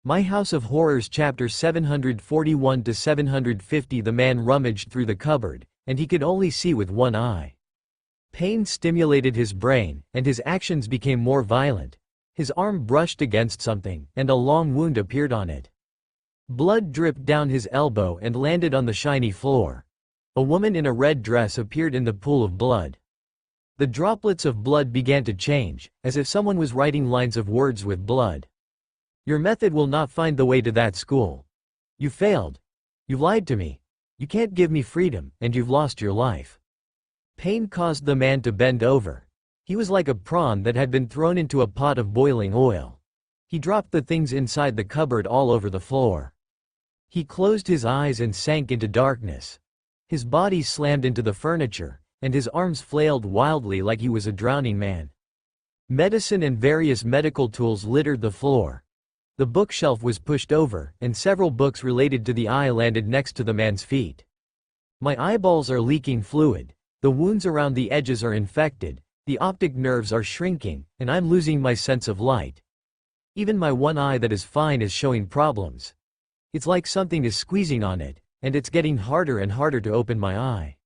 My House of Horrors Chapter 741 to 750. The man rummaged through the cupboard, and he could only see with one eye. Pain stimulated his brain, and his actions became more violent. His arm brushed against something, and a long wound appeared on it. Blood dripped down his elbow and landed on the shiny floor. A woman in a red dress appeared in the pool of blood. The droplets of blood began to change, as if someone was writing lines of words with blood. Your method will not find the way to that school. You failed. You lied to me. You can't give me freedom, and you've lost your life. Pain caused the man to bend over. He was like a prawn that had been thrown into a pot of boiling oil. He dropped the things inside the cupboard all over the floor. He closed his eyes and sank into darkness. His body slammed into the furniture, and his arms flailed wildly like he was a drowning man. Medicine and various medical tools littered the floor. The bookshelf was pushed over, and several books related to the eye landed next to the man's feet. My eyeballs are leaking fluid. The wounds around the edges are infected. The optic nerves are shrinking, and I'm losing my sense of light. Even my one eye that is fine is showing problems. It's like something is squeezing on it, and it's getting harder and harder to open my eye.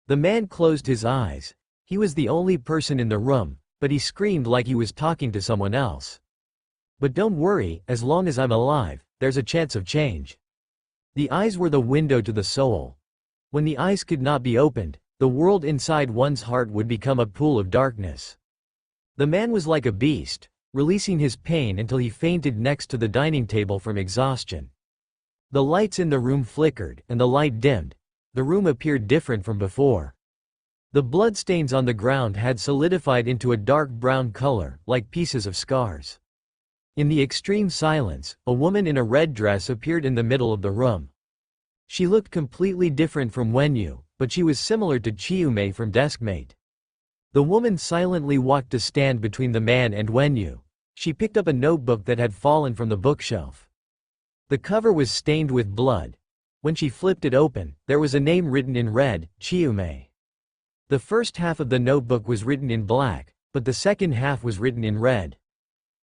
The man closed his eyes. He was the only person in the room, but he screamed like he was talking to someone else. But don't worry, as long as I'm alive, there's a chance of change. The eyes were the window to the soul. When the eyes could not be opened, the world inside one's heart would become a pool of darkness. The man was like a beast, releasing his pain until he fainted next to the dining table from exhaustion. The lights in the room flickered, and the light dimmed. The room appeared different from before. The bloodstains on the ground had solidified into a dark brown color, like pieces of scars. In the extreme silence, a woman in a red dress appeared in the middle of the room. She looked completely different from Wenyu, but she was similar to Chiume from Deskmate. The woman silently walked to stand between the man and Wenyu. She picked up a notebook that had fallen from the bookshelf. The cover was stained with blood. When she flipped it open, there was a name written in red, Chiume. The first half of the notebook was written in black, but the second half was written in red.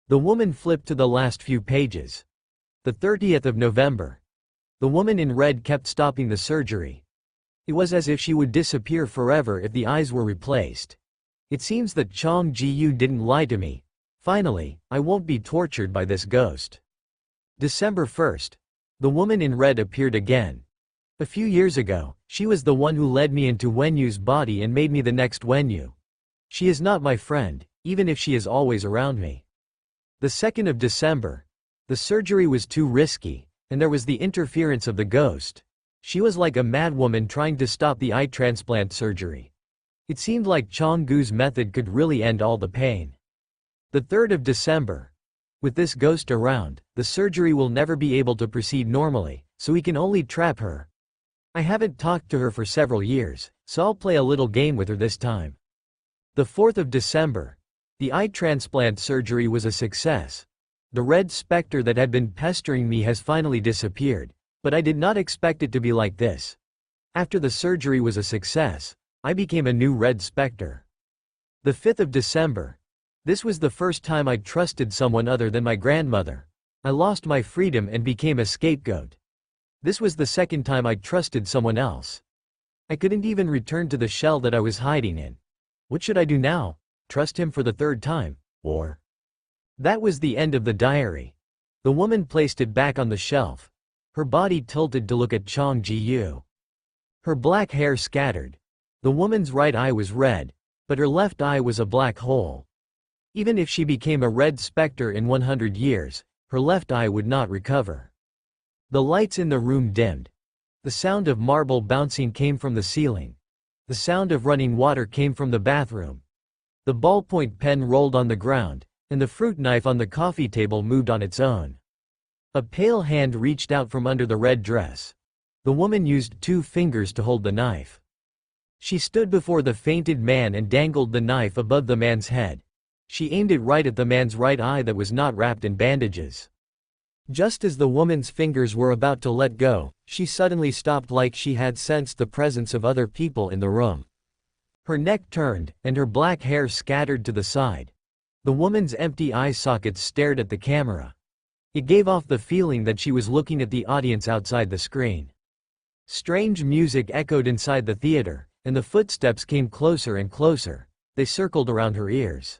The woman flipped to the last few pages. The 30th of November. The woman in red kept stopping the surgery. It was as if she would disappear forever if the eyes were replaced. It seems that Chen Ge didn't lie to me. Finally, I won't be tortured by this ghost. December 1st. The woman in red appeared again. A few years ago, she was the one who led me into Wenyu's body and made me the next Wenyu. She is not my friend, even if she is always around me. The 2nd of December. The surgery was too risky, and there was the interference of the ghost. She was like a madwoman trying to stop the eye transplant surgery. It seemed like Changgu's method could really end all the pain. The 3rd of December. With this ghost around, the surgery will never be able to proceed normally, so we can only trap her. I haven't talked to her for several years, so I'll play a little game with her this time. The 4th of December. The eye transplant surgery was a success. The red specter that had been pestering me has finally disappeared, but I did not expect it to be like this. After the surgery was a success, I became a new red specter. The 5th of December. This was the first time I trusted someone other than my grandmother. I lost my freedom and became a scapegoat. This was the second time I trusted someone else. I couldn't even return to the shell that I was hiding in. What should I do now? Trust him for the third time, or? That was the end of the diary. The woman placed it back on the shelf. Her body tilted to look at Chen Ge. Her black hair scattered. The woman's right eye was red, but her left eye was a black hole. Even if she became a red specter in 100 years, her left eye would not recover. The lights in the room dimmed. The sound of marble bouncing came from the ceiling. The sound of running water came from the bathroom. The ballpoint pen rolled on the ground, and the fruit knife on the coffee table moved on its own. A pale hand reached out from under the red dress. The woman used 2 fingers to hold the knife. She stood before the fainted man and dangled the knife above the man's head. She aimed it right at the man's right eye that was not wrapped in bandages. Just as the woman's fingers were about to let go, she suddenly stopped like she had sensed the presence of other people in the room. Her neck turned, and her black hair scattered to the side. The woman's empty eye sockets stared at the camera. It gave off the feeling that she was looking at the audience outside the screen. Strange music echoed inside the theater, and the footsteps came closer and closer. They circled around her ears.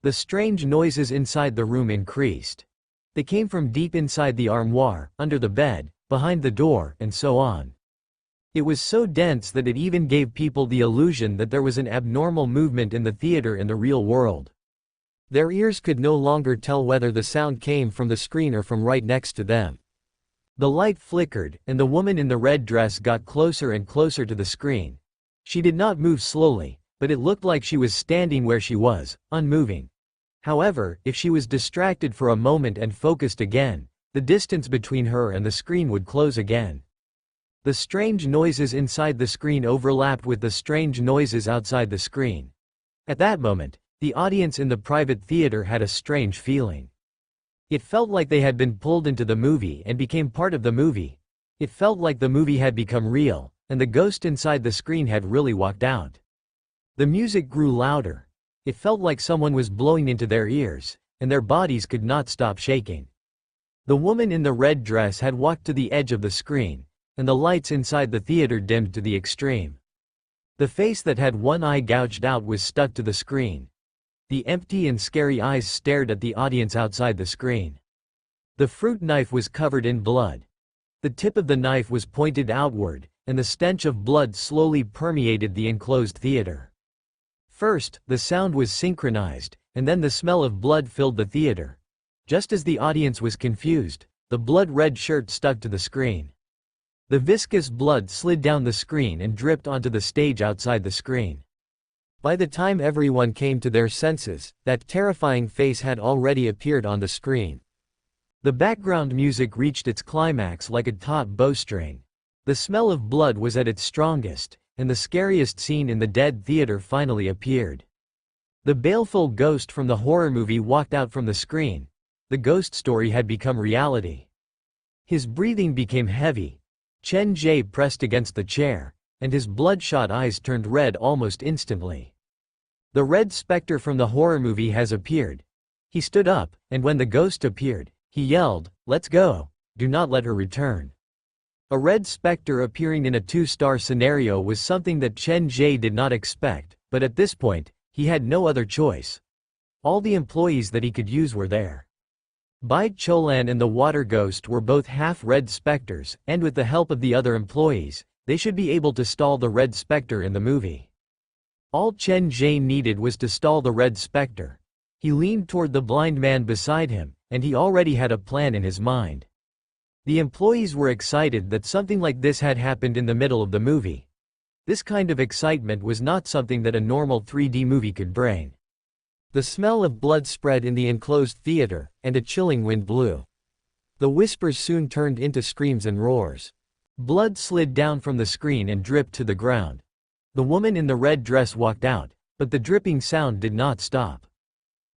The strange noises inside the room increased. They came from deep inside the armoire, under the bed, behind the door, and so on. It was so dense that it even gave people the illusion that there was an abnormal movement in the theater in the real world. Their ears could no longer tell whether the sound came from the screen or from right next to them. The light flickered, and the woman in the red dress got closer and closer to the screen. She did not move slowly, but it looked like she was standing where she was, unmoving. However, if she was distracted for a moment and focused again, the distance between her and the screen would close again. The strange noises inside the screen overlapped with the strange noises outside the screen. At that moment, the audience in the private theater had a strange feeling. It felt like they had been pulled into the movie and became part of the movie. It felt like the movie had become real, and the ghost inside the screen had really walked out. The music grew louder. It felt like someone was blowing into their ears, and their bodies could not stop shaking. The woman in the red dress had walked to the edge of the screen, and the lights inside the theater dimmed to the extreme. The face that had one eye gouged out was stuck to the screen. The empty and scary eyes stared at the audience outside the screen. The fruit knife was covered in blood. The tip of the knife was pointed outward, and the stench of blood slowly permeated the enclosed theater. First, the sound was synchronized, and then the smell of blood filled the theater. Just as the audience was confused, the blood-red shirt stuck to the screen. The viscous blood slid down the screen and dripped onto the stage outside the screen. By the time everyone came to their senses, that terrifying face had already appeared on the screen. The background music reached its climax like a taut bowstring. The smell of blood was at its strongest, and the scariest scene in the dead theater finally appeared. The baleful ghost from the horror movie walked out from the screen. The ghost story had become reality. His breathing became heavy. Chen Ge pressed against the chair, and his bloodshot eyes turned red almost instantly. The red specter from the horror movie has appeared. He stood up, and when the ghost appeared, he yelled, "Let's go! Do not let her return." A red specter appearing in a two-star scenario was something that Chen Ge did not expect, but at this point, he had no other choice. All the employees that he could use were there. Bai Cholan and the water ghost were both half-red specters, and with the help of the other employees, they should be able to stall the red specter in the movie. All Chen Ge needed was to stall the red specter. He leaned toward the blind man beside him, and he already had a plan in his mind. The employees were excited that something like this had happened in the middle of the movie. This kind of excitement was not something that a normal 3D movie could bring. The smell of blood spread in the enclosed theater, and a chilling wind blew. The whispers soon turned into screams and roars. Blood slid down from the screen and dripped to the ground. The woman in the red dress walked out, but the dripping sound did not stop.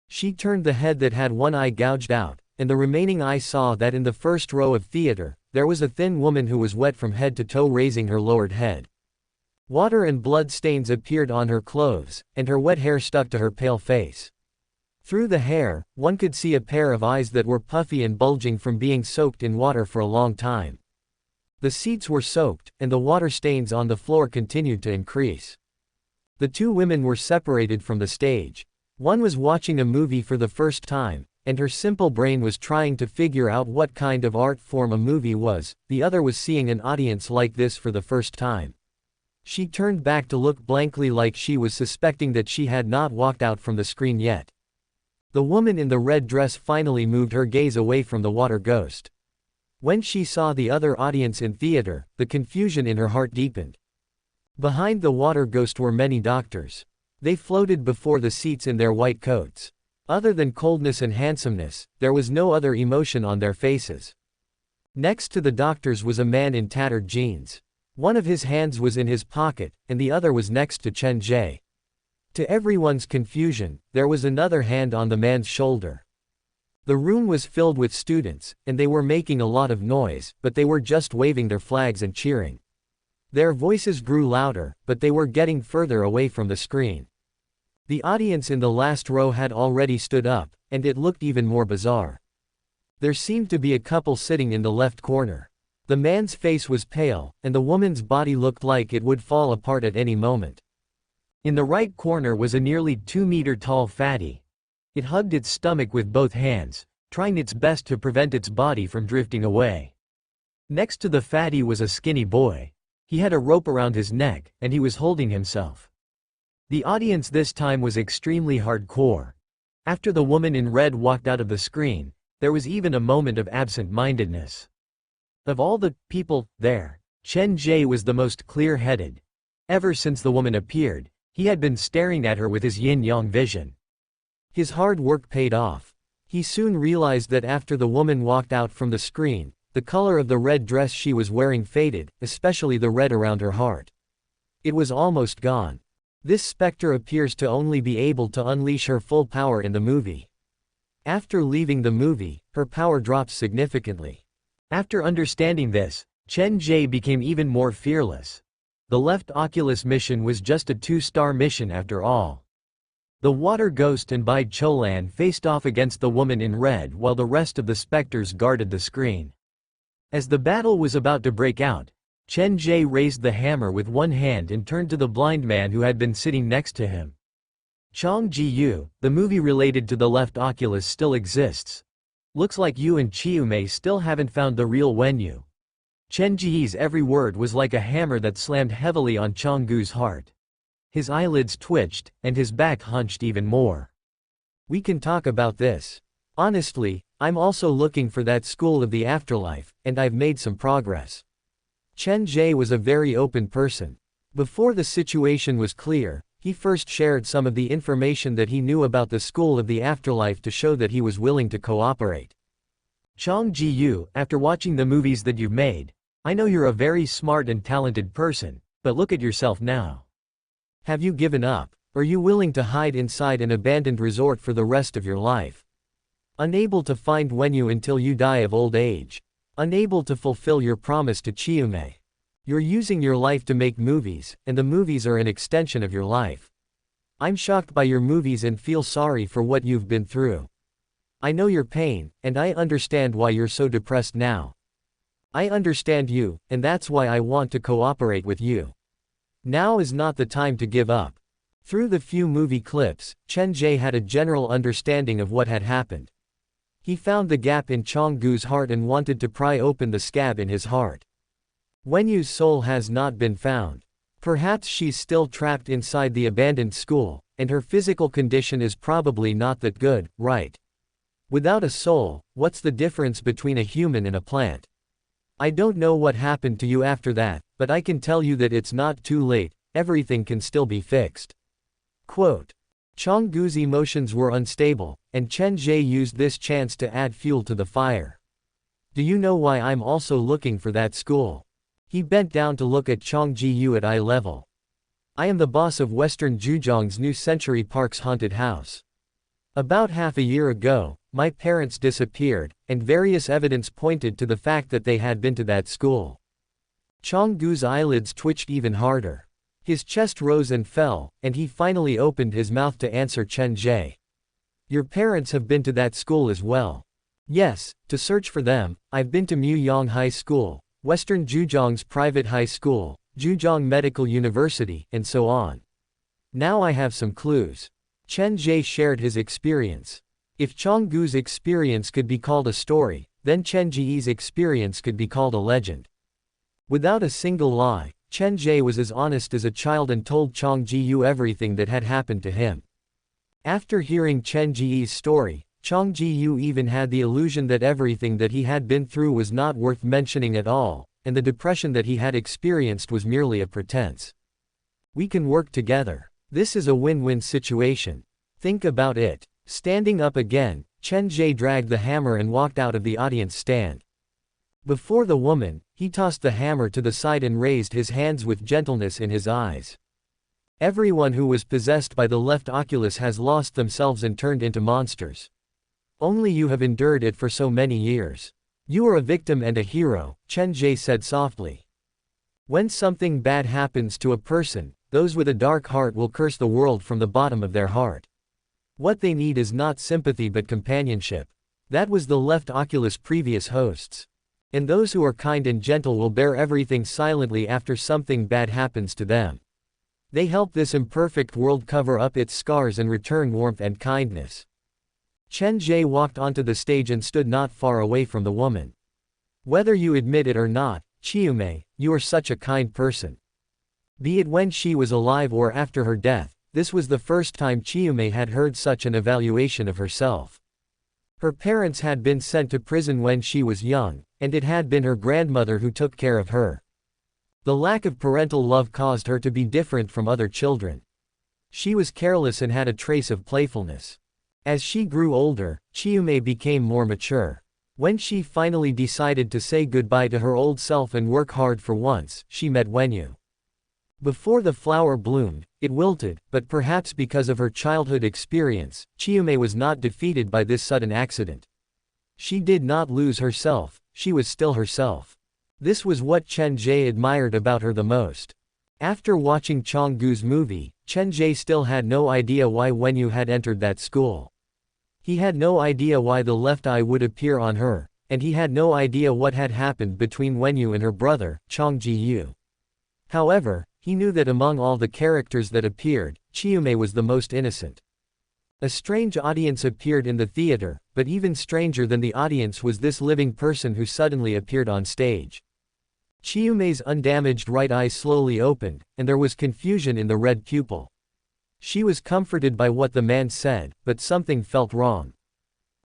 She turned the head that had one eye gouged out, and the remaining eye saw that in the first row of theater, there was a thin woman who was wet from head to toe, raising her lowered head. Water and blood stains appeared on her clothes, and her wet hair stuck to her pale face. Through the hair, one could see a pair of eyes that were puffy and bulging from being soaked in water for a long time. The seats were soaked, and the water stains on the floor continued to increase. The two women were separated from the stage. One was watching a movie for the first time, and her simple brain was trying to figure out what kind of art form a movie was. The other was seeing an audience like this for the first time. She turned back to look blankly, like she was suspecting that she had not walked out from the screen yet. The woman in the red dress finally moved her gaze away from the water ghost. When she saw the other audience in theater, the confusion in her heart deepened. Behind the water ghost were many doctors. They floated before the seats in their white coats. Other than coldness and handsomeness, there was no other emotion on their faces. Next to the doctors was a man in tattered jeans. One of his hands was in his pocket, and the other was next to Chen Ge. To everyone's confusion, there was another hand on the man's shoulder. The room was filled with students, and they were making a lot of noise, but they were just waving their flags and cheering. Their voices grew louder, but they were getting further away from the screen. The audience in the last row had already stood up, and it looked even more bizarre. There seemed to be a couple sitting in the left corner. The man's face was pale, and the woman's body looked like it would fall apart at any moment. In the right corner was a nearly 2-meter tall fatty. It hugged its stomach with both hands, trying its best to prevent its body from drifting away. Next to the fatty was a skinny boy. He had a rope around his neck, and he was holding himself. The audience this time was extremely hardcore. After the woman in red walked out of the screen, there was even a moment of absent-mindedness. Of all the people there, Chen Ge was the most clear-headed. Ever since the woman appeared, he had been staring at her with his yin-yang vision. His hard work paid off. He soon realized that after the woman walked out from the screen, the color of the red dress she was wearing faded, especially the red around her heart. It was almost gone. This specter appears to only be able to unleash her full power in the movie. After leaving the movie, her power drops significantly. After understanding this, Chen Ge became even more fearless. The left Oculus mission was just a 2-star mission after all. The water ghost and Bai Cholan faced off against the woman in red while the rest of the specters guarded the screen. As the battle was about to break out, Chen Ge raised the hammer with one hand and turned to the blind man who had been sitting next to him. Chong Ji-yu, the movie related to the left Oculus still exists. Looks like you and Chiume still haven't found the real Wenyu. Chen Ji's every word was like a hammer that slammed heavily on Chong-gu's heart. His eyelids twitched, and his back hunched even more. We can talk about this. Honestly, I'm also looking for that school of the afterlife, and I've made some progress. Chen Ge was a very open person. Before the situation was clear, he first shared some of the information that he knew about the school of the afterlife to show that he was willing to cooperate. Chong Ji-yu, after watching the movies that you've made, I know you're a very smart and talented person, but look at yourself now. Have you given up? Are you willing to hide inside an abandoned resort for the rest of your life? Unable to find Wenyu until you die of old age. Unable to fulfill your promise to Chiume. You're using your life to make movies, and the movies are an extension of your life. I'm shocked by your movies and feel sorry for what you've been through. I know your pain, and I understand why you're so depressed now. I understand you, and that's why I want to cooperate with you. Now is not the time to give up. Through the few movie clips, Chen Ge had a general understanding of what had happened. He found the gap in Chong-gu's heart and wanted to pry open the scab in his heart. Wenyu's soul has not been found. Perhaps she's still trapped inside the abandoned school, and her physical condition is probably not that good, right? Without a soul, what's the difference between a human and a plant? I don't know what happened to you after that, but I can tell you that it's not too late, everything can still be fixed. Quote. Chong-gu's emotions were unstable, and Chen Ge used this chance to add fuel to the fire. Do you know why I'm also looking for that school? He bent down to look at Chong Ji-yu at eye level. I am the boss of Western Juzhong's New Century Park's haunted house. About half a year ago, my parents disappeared, and various evidence pointed to the fact that they had been to that school. Chong-gu's eyelids twitched even harder. His chest rose and fell, and he finally opened his mouth to answer Chen Ge. Your parents have been to that school as well. Yes, to search for them. I've been to Muyang High School, Western Juzhong's private high school, Zhejiang Medical University, and so on. Now I have some clues. Chen Ge shared his experience. If Chong-gu's experience could be called a story, then Chen Ji's experience could be called a legend. Without a single lie, Chen Ge was as honest as a child and told Chong Ji-yu everything that had happened to him. After hearing Chen Ji's story, Chong Ji-yu even had the illusion that everything that he had been through was not worth mentioning at all, and the depression that he had experienced was merely a pretense. We can work together. This is a win-win situation. Think about it. Standing up again, Chen Ge dragged the hammer and walked out of the audience stand. Before the woman, he tossed the hammer to the side and raised his hands with gentleness in his eyes. Everyone who was possessed by the left oculus has lost themselves and turned into monsters. Only you have endured it for so many years. You are a victim and a hero, Chen Ge said softly. When something bad happens to a person, those with a dark heart will curse the world from the bottom of their heart. What they need is not sympathy but companionship. That was the left oculus previous hosts. And those who are kind and gentle will bear everything silently after something bad happens to them. They help this imperfect world cover up its scars and return warmth and kindness. Chen Ge walked onto the stage and stood not far away from the woman. Whether you admit it or not, Chiume, you are such a kind person. Be it when she was alive or after her death, this was the first time Chiume had heard such an evaluation of herself. Her parents had been sent to prison when she was young, and it had been her grandmother who took care of her. The lack of parental love caused her to be different from other children. She was careless and had a trace of playfulness. As she grew older, Chiume became more mature. When she finally decided to say goodbye to her old self and work hard for once, she met Wenyu. Before the flower bloomed, it wilted, but perhaps because of her childhood experience, Chiume was not defeated by this sudden accident. She did not lose herself, she was still herself. This was what Chen Ge admired about her the most. After watching Chonggu's movie, Chen Ge still had no idea why Wenyu had entered that school. He had no idea why the left eye would appear on her, and he had no idea what had happened between Wenyu and her brother, Chong Ji-yu. However, he knew that among all the characters that appeared, Chiume was the most innocent. A strange audience appeared in the theater, but even stranger than the audience was this living person who suddenly appeared on stage. Chiume's undamaged right eye slowly opened, and there was confusion in the red pupil. She was comforted by what the man said, but something felt wrong.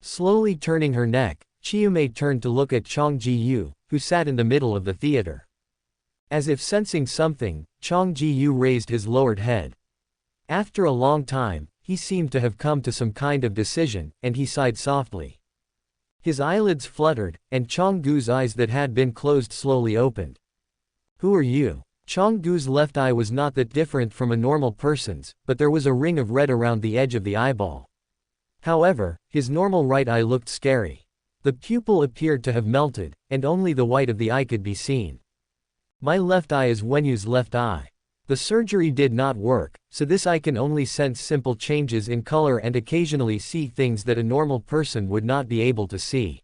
Slowly turning her neck, Chiume turned to look at Chong Ji-yu, who sat in the middle of the theater. As if sensing something, Chong Ji-yu raised his lowered head. After a long time, he seemed to have come to some kind of decision, and he sighed softly. His eyelids fluttered, and Chong-gu's eyes that had been closed slowly opened. Who are you? Chong-gu's left eye was not that different from a normal person's, but there was a ring of red around the edge of the eyeball. However, his normal right eye looked scary. The pupil appeared to have melted, and only the white of the eye could be seen. My left eye is Wenyu's left eye. The surgery did not work, so this eye can only sense simple changes in color and occasionally see things that a normal person would not be able to see.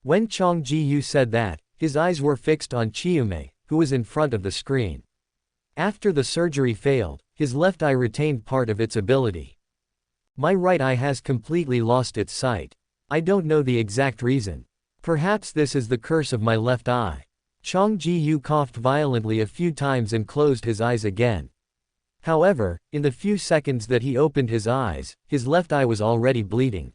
When Chong Ji-yu said that, his eyes were fixed on Chiume, who was in front of the screen. After the surgery failed, his left eye retained part of its ability. My right eye has completely lost its sight. I don't know the exact reason. Perhaps this is the curse of my left eye. Chong Ji-yu coughed violently a few times and closed his eyes again. However, in the few seconds that he opened his eyes, his left eye was already bleeding.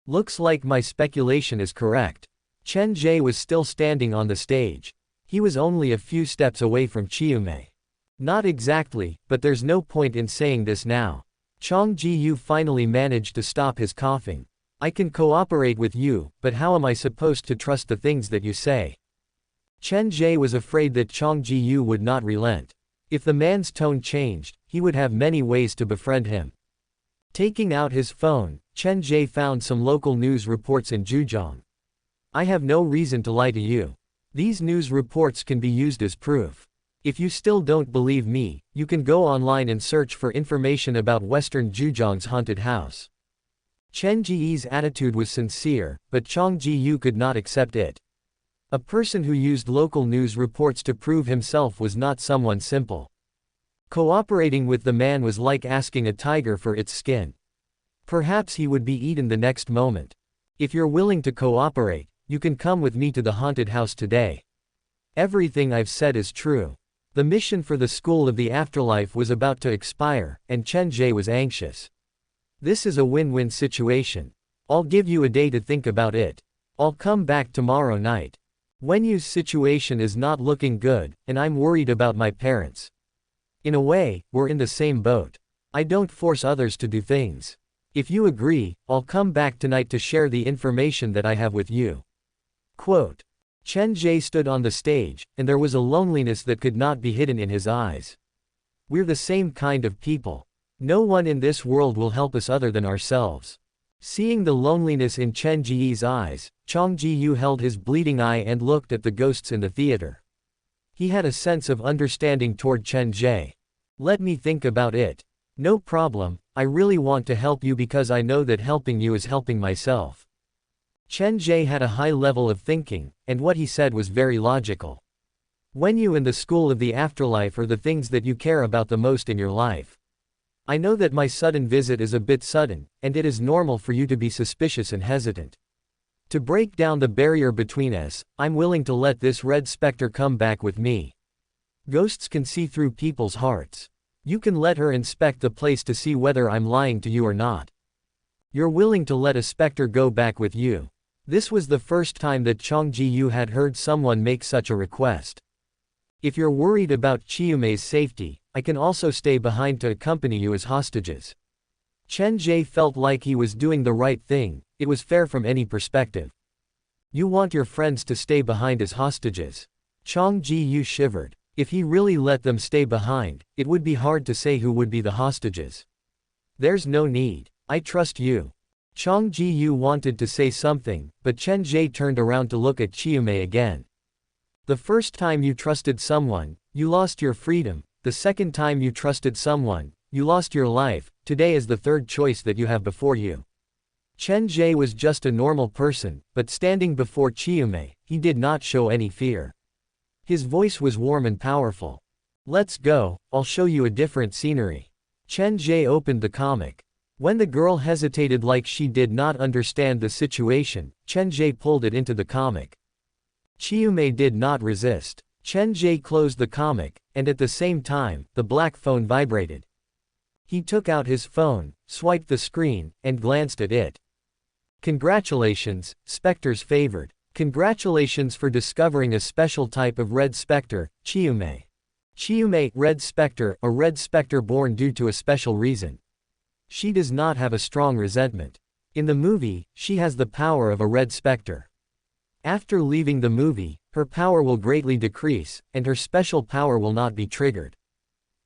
Looks like my speculation is correct. Chen Ge was still standing on the stage. He was only a few steps away from Chiume. Not exactly, but there's no point in saying this now. Chong Ji-yu finally managed to stop his coughing. I can cooperate with you, but how am I supposed to trust the things that you say? Chen Ge was afraid that Chong Ji-yu would not relent. If the man's tone changed, he would have many ways to befriend him. Taking out his phone, Chen Ge found some local news reports in Zhejiang. I have no reason to lie to you. These news reports can be used as proof. If you still don't believe me, you can go online and search for information about Western Zhejiang's haunted house. Chen Ge's attitude was sincere, but Chong Ji-yu could not accept it. A person who used local news reports to prove himself was not someone simple. Cooperating with the man was like asking a tiger for its skin. Perhaps he would be eaten the next moment. If you're willing to cooperate, you can come with me to the haunted house today. Everything I've said is true. The mission for the School of the Afterlife was about to expire, and Chen Ge was anxious. This is a win-win situation. I'll give you a day to think about it. I'll come back tomorrow night. Wenyu's situation is not looking good, and I'm worried about my parents. In a way, we're in the same boat. I don't force others to do things. If you agree, I'll come back tonight to share the information that I have with you. Quote. Chen Ge stood on the stage, and there was a loneliness that could not be hidden in his eyes. We're the same kind of people. No one in this world will help us other than ourselves. Seeing the loneliness in Chen Ge's eyes, Chong Ji-yu held his bleeding eye and looked at the ghosts in the theater. He had a sense of understanding toward Chen Ge. Let me think about it. No problem, I really want to help you because I know that helping you is helping myself. Chen Ge had a high level of thinking, and what he said was very logical. Wenyu and the school of the afterlife are the things that you care about the most in your life. I know that my sudden visit is a bit sudden, and it is normal for you to be suspicious and hesitant. To break down the barrier between us, I'm willing to let this red specter come back with me. Ghosts can see through people's hearts. You can let her inspect the place to see whether I'm lying to you or not. You're willing to let a specter go back with you. This was the first time that Chen Ge had heard someone make such a request. If you're worried about Chiume's safety, I can also stay behind to accompany you as hostages. Chen Ge felt like he was doing the right thing, it was fair from any perspective. You want your friends to stay behind as hostages. Chen Ge shivered. If he really let them stay behind, it would be hard to say who would be the hostages. There's no need. I trust you. Chen Ge wanted to say something, but Chen Ge turned around to look at Chiume again. The first time you trusted someone, you lost your freedom. The second time you trusted someone, you lost your life. Today is the third choice that you have before you. Chen Ge was just a normal person, but standing before Chiume, he did not show any fear. His voice was warm and powerful. Let's go, I'll show you a different scenery. Chen Ge opened the comic. When the girl hesitated like she did not understand the situation, Chen Ge pulled it into the comic. Chiume did not resist. Chen Ge closed the comic, and at the same time, the black phone vibrated. He took out his phone, swiped the screen, and glanced at it. Congratulations, Spectre's favored. Congratulations for discovering a special type of red spectre, Chiume. Chiume, red spectre, a red spectre born due to a special reason. She does not have a strong resentment. In the movie, she has the power of a red spectre. After leaving the movie, her power will greatly decrease, and her special power will not be triggered.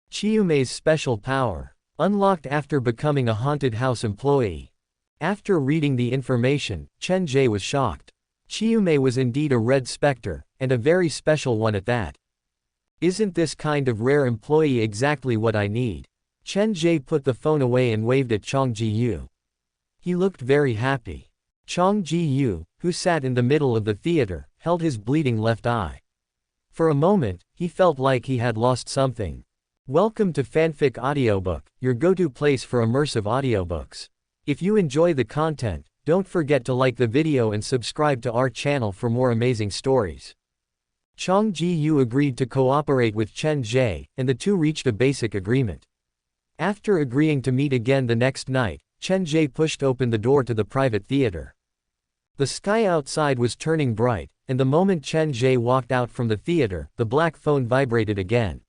Chiume's special power. Unlocked after becoming a haunted house employee. After reading the information, Chen Ge was shocked. Chiume was indeed a red spectre, and a very special one at that. Isn't this kind of rare employee exactly what I need? Chen Ge put the phone away and waved at Chen Ge. He looked very happy. Chen Ge, who sat in the middle of the theater, held his bleeding left eye. For a moment, he felt like he had lost something. Welcome to Fanfic Audiobook, your go-to place for immersive audiobooks. If you enjoy the content, don't forget to like the video and subscribe to our channel for more amazing stories. Chen Ge agreed to cooperate with Chen Ge, and the two reached a basic agreement. After agreeing to meet again the next night, Chen Ge pushed open the door to the private theater. The sky outside was turning bright, and the moment Chen Ge walked out from the theater, the black phone vibrated again.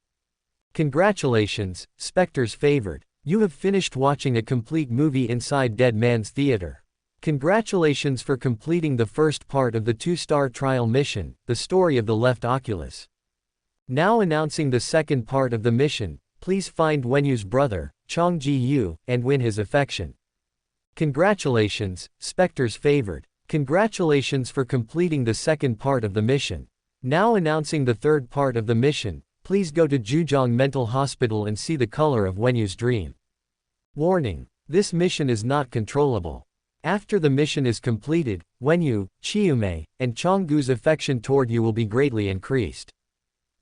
Congratulations, Spectre's favored. You have finished watching a complete movie inside Dead Man's Theater. Congratulations for completing the first part of the 2-star trial mission, the story of the left oculus. Now announcing the second part of the mission, please find Wenyu's brother, Chen Ge, and win his affection. Congratulations, Spectre's favored. Congratulations for completing the second part of the mission. Now announcing the third part of the mission, please go to Zhujiang Mental Hospital and see the color of Wenyu's dream. Warning: this mission is not controllable. After the mission is completed, Wenyu, Chiume, and Changgu's affection toward you will be greatly increased.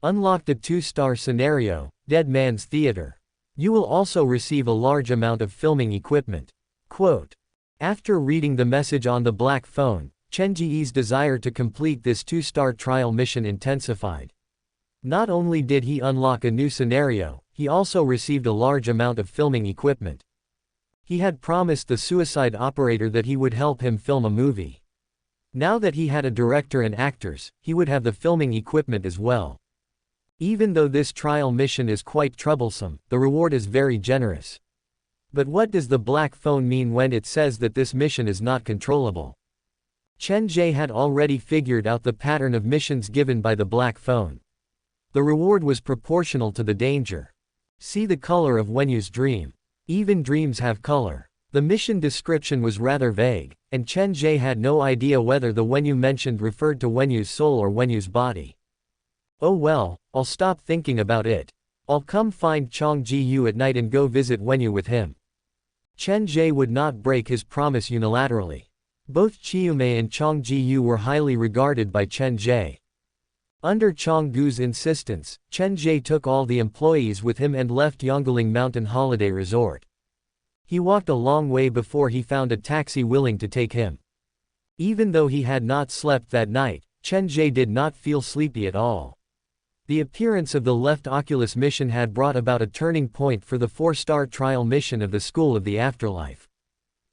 Unlocked a 2-star scenario, Dead Man's Theater. You will also receive a large amount of filming equipment. Quote. After reading the message on the black phone, Chen Ge's desire to complete this 2-star trial mission intensified. Not only did he unlock a new scenario, he also received a large amount of filming equipment. He had promised the suicide operator that he would help him film a movie. Now that he had a director and actors, he would have the filming equipment as well. Even though this trial mission is quite troublesome, the reward is very generous. But what does the black phone mean when it says that this mission is not controllable? Chen Ge had already figured out the pattern of missions given by the black phone. The reward was proportional to the danger. See the color of Wenyu's dream. Even dreams have color. The mission description was rather vague, and Chen Ge had no idea whether the Wenyu mentioned referred to Wenyu's soul or Wenyu's body. Oh well, I'll stop thinking about it. I'll come find Chen Ge at night and go visit Wenyu with him. Chen Ge would not break his promise unilaterally. Both Chiume and Chen Ge were highly regarded by Chen Ge. Under Chen Ge's insistence, Chen Ge took all the employees with him and left Yongling Mountain Holiday Resort. He walked a long way before he found a taxi willing to take him. Even though he had not slept that night, Chen Ge did not feel sleepy at all. The appearance of the left Oculus mission had brought about a turning point for the 4-star trial mission of the School of the Afterlife.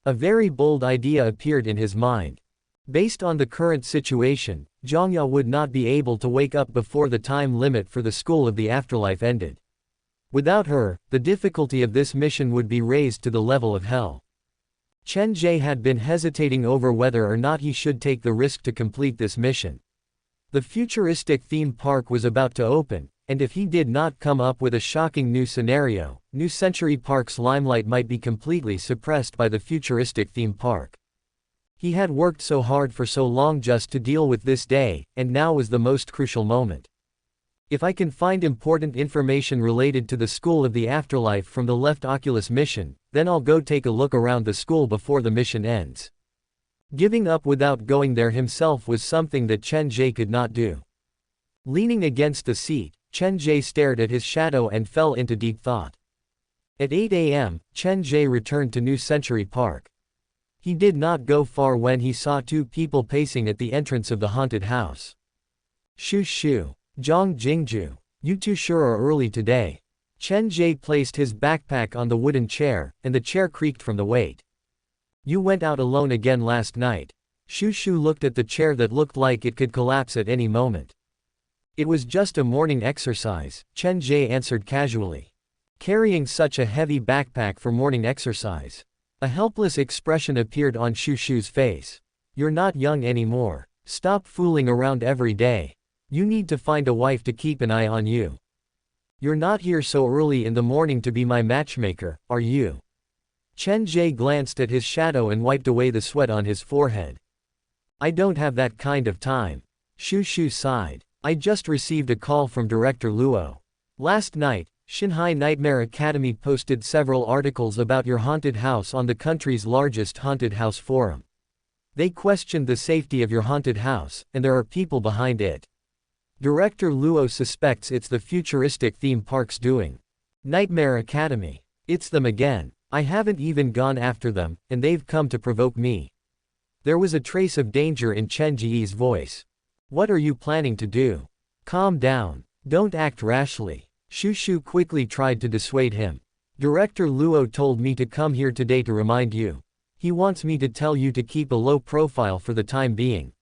A very bold idea appeared in his mind. Based on the current situation, Zhangya would not be able to wake up before the time limit for the School of the Afterlife ended. Without her, the difficulty of this mission would be raised to the level of hell. Chen Ge had been hesitating over whether or not he should take the risk to complete this mission. The futuristic theme park was about to open, and if he did not come up with a shocking new scenario, New Century Park's limelight might be completely suppressed by the futuristic theme park. He had worked so hard for so long just to deal with this day, and now was the most crucial moment. If I can find important information related to the School of the Afterlife from the left Oculus mission, then I'll go take a look around the school before the mission ends. Giving up without going there himself was something that Chen Ge could not do. Leaning against the seat, Chen Ge stared at his shadow and fell into deep thought. At 8 a.m., Chen Ge returned to New Century Park. He did not go far when he saw two people pacing at the entrance of the haunted house. Shu Shu. Zhang Jingju. You two sure are early today. Chen Ge placed his backpack on the wooden chair, and the chair creaked from the weight. You went out alone again last night. Shu Shu looked at the chair that looked like it could collapse at any moment. It was just a morning exercise, Chen Ge answered casually. Carrying such a heavy backpack for morning exercise. A helpless expression appeared on Shu Shu's face. You're not young anymore. Stop fooling around every day. You need to find a wife to keep an eye on you. You're not here so early in the morning to be my matchmaker, are you? Chen Ge glanced at his shadow and wiped away the sweat on his forehead. I don't have that kind of time. Shu Shu sighed. I just received a call from Director Luo. Last night, Shanghai Nightmare Academy posted several articles about your haunted house on the country's largest haunted house forum. They questioned the safety of your haunted house, and there are people behind it. Director Luo suspects it's the futuristic theme park's doing. Nightmare Academy. It's them again. I haven't even gone after them, and they've come to provoke me. There was a trace of danger in Chen Ge's voice. What are you planning to do? Calm down. Don't act rashly. Shu Shu quickly tried to dissuade him. Director Luo told me to come here today to remind you. He wants me to tell you to keep a low profile for the time being.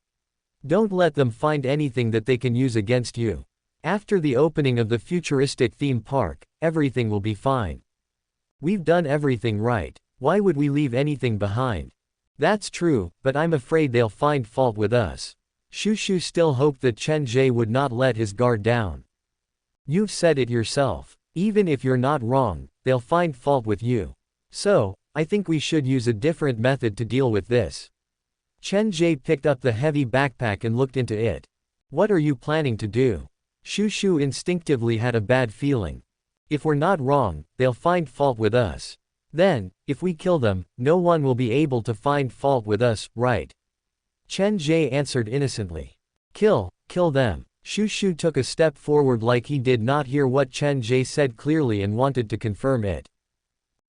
Don't let them find anything that they can use against you. After the opening of the futuristic theme park, everything will be fine. We've done everything right. Why would we leave anything behind? That's true, but I'm afraid they'll find fault with us. Shu Shu still hoped that Chen Ge would not let his guard down. You've said it yourself. Even if you're not wrong, they'll find fault with you. So, I think we should use a different method to deal with this. Chen Ge picked up the heavy backpack and looked into it. What are you planning to do? Shu Shu instinctively had a bad feeling. If we're not wrong, they'll find fault with us. Then, if we kill them, no one will be able to find fault with us, right? Chen Ge answered innocently. Kill them. Shu Shu took a step forward like he did not hear what Chen Ge said clearly and wanted to confirm it.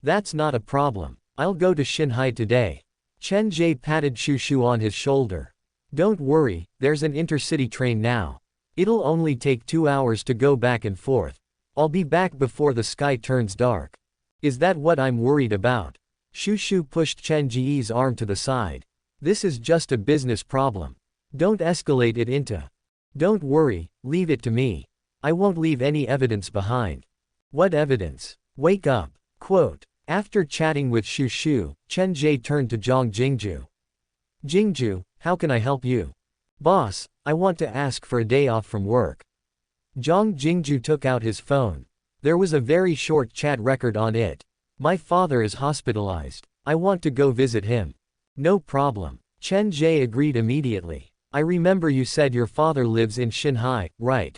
That's not a problem. I'll go to Shanghai today. Chen Ge patted Shu Shu on his shoulder. Don't worry, there's an intercity train now. It'll only take 2 hours to go back and forth. I'll be back before the sky turns dark. Is that what I'm worried about? Shu Shu pushed Chen Ge's arm to the side. This is just a business problem. Don't escalate it into. Don't worry, leave it to me. I won't leave any evidence behind. What evidence? Wake up. Quote. After chatting with Shu Shu, Chen Ge turned to Zhang Jingju. Jingju, how can I help you? Boss, I want to ask for a day off from work. Zhang Jingju took out his phone. There was a very short chat record on it. My father is hospitalized. I want to go visit him. No problem. Chen Ge agreed immediately. I remember you said your father lives in Shanghai, right?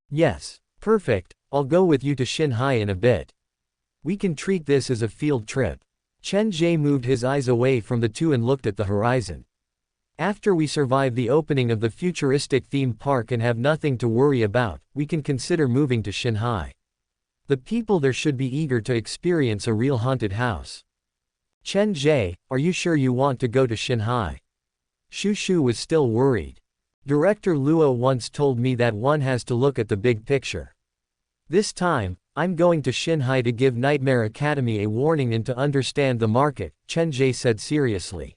Yes. Perfect, I'll go with you to Shanghai in a bit. We can treat this as a field trip. Chen Ge moved his eyes away from the two and looked at the horizon. After we survive the opening of the futuristic theme park and have nothing to worry about, we can consider moving to Shanghai. The people there should be eager to experience a real haunted house. Chen Ge, are you sure you want to go to Shanghai? Shu Shu was still worried. Director Luo once told me that one has to look at the big picture. This time, I'm going to Shanghai to give Nightmare Academy a warning and to understand the market, Chen Ge said seriously.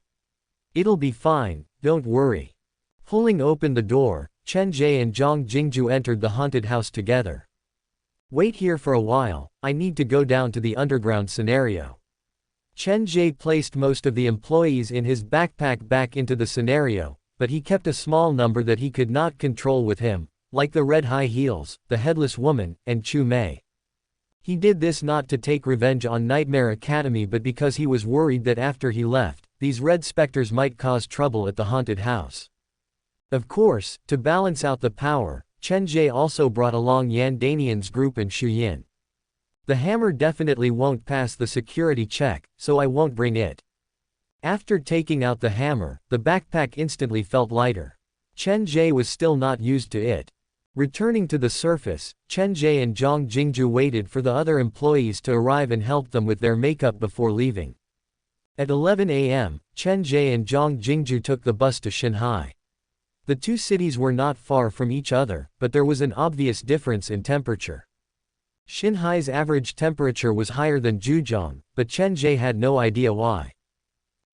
It'll be fine, don't worry. Pulling open the door, Chen Ge and Zhang Jingju entered the haunted house together. Wait here for a while, I need to go down to the underground scenario. Chen Ge placed most of the employees in his backpack back into the scenario, but he kept a small number that he could not control with him, like the red high heels, the headless woman, and Chu Mei. He did this not to take revenge on Nightmare Academy but because he was worried that after he left, these red specters might cause trouble at the haunted house. Of course, to balance out the power, Chen Ge also brought along Yan Danian's group and Xu Yin. The hammer definitely won't pass the security check, so I won't bring it. After taking out the hammer, the backpack instantly felt lighter. Chen Ge was still not used to it. Returning to the surface, Chen Ge and Zhang Jingju waited for the other employees to arrive and help them with their makeup before leaving. At 11 a.m., Chen Ge and Zhang Jingju took the bus to Shanghai. The two cities were not far from each other, but there was an obvious difference in temperature. Shanghai's average temperature was higher than Zhujiang, but Chen Ge had no idea why.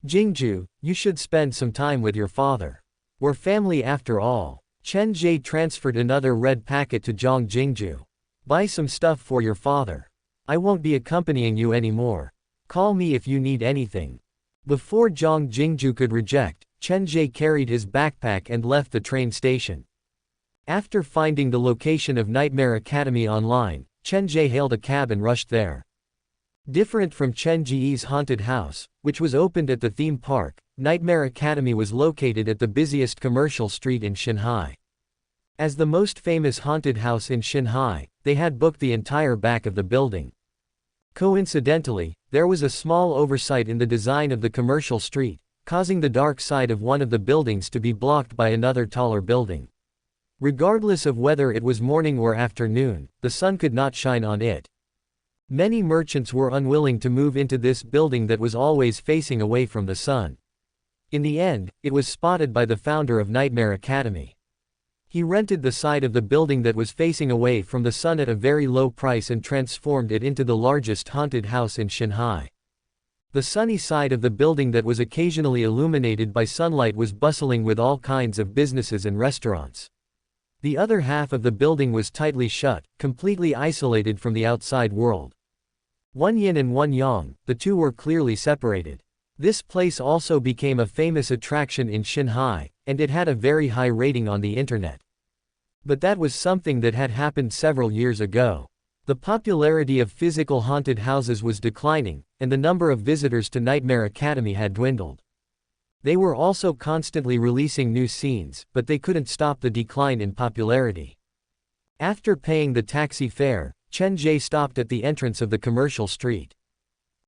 Jingju, you should spend some time with your father. We're family after all. Chen Ge transferred another red packet to Zhang Jingju. Buy some stuff for your father. I won't be accompanying you anymore. Call me if you need anything. Before Zhang Jingju could reject, Chen Ge carried his backpack and left the train station. After finding the location of Nightmare Academy online, Chen Ge hailed a cab and rushed there. Different from Chen Ge's haunted house, which was opened at the theme park, Nightmare Academy was located at the busiest commercial street in Shanghai. As the most famous haunted house in Shanghai, they had booked the entire back of the building. Coincidentally, there was a small oversight in the design of the commercial street, causing the dark side of one of the buildings to be blocked by another taller building. Regardless of whether it was morning or afternoon, the sun could not shine on it. Many merchants were unwilling to move into this building that was always facing away from the sun. In the end, it was spotted by the founder of Nightmare Academy. He rented the side of the building that was facing away from the sun at a very low price and transformed it into the largest haunted house in Shanghai. The sunny side of the building that was occasionally illuminated by sunlight was bustling with all kinds of businesses and restaurants. The other half of the building was tightly shut, completely isolated from the outside world. One yin and one yang, the two were clearly separated. This place also became a famous attraction in Shanghai, and it had a very high rating on the internet. But that was something that had happened several years ago. The popularity of physical haunted houses was declining, and the number of visitors to Nightmare Academy had dwindled. They were also constantly releasing new scenes, but they couldn't stop the decline in popularity. After paying the taxi fare, Chen Ge stopped at the entrance of the commercial street.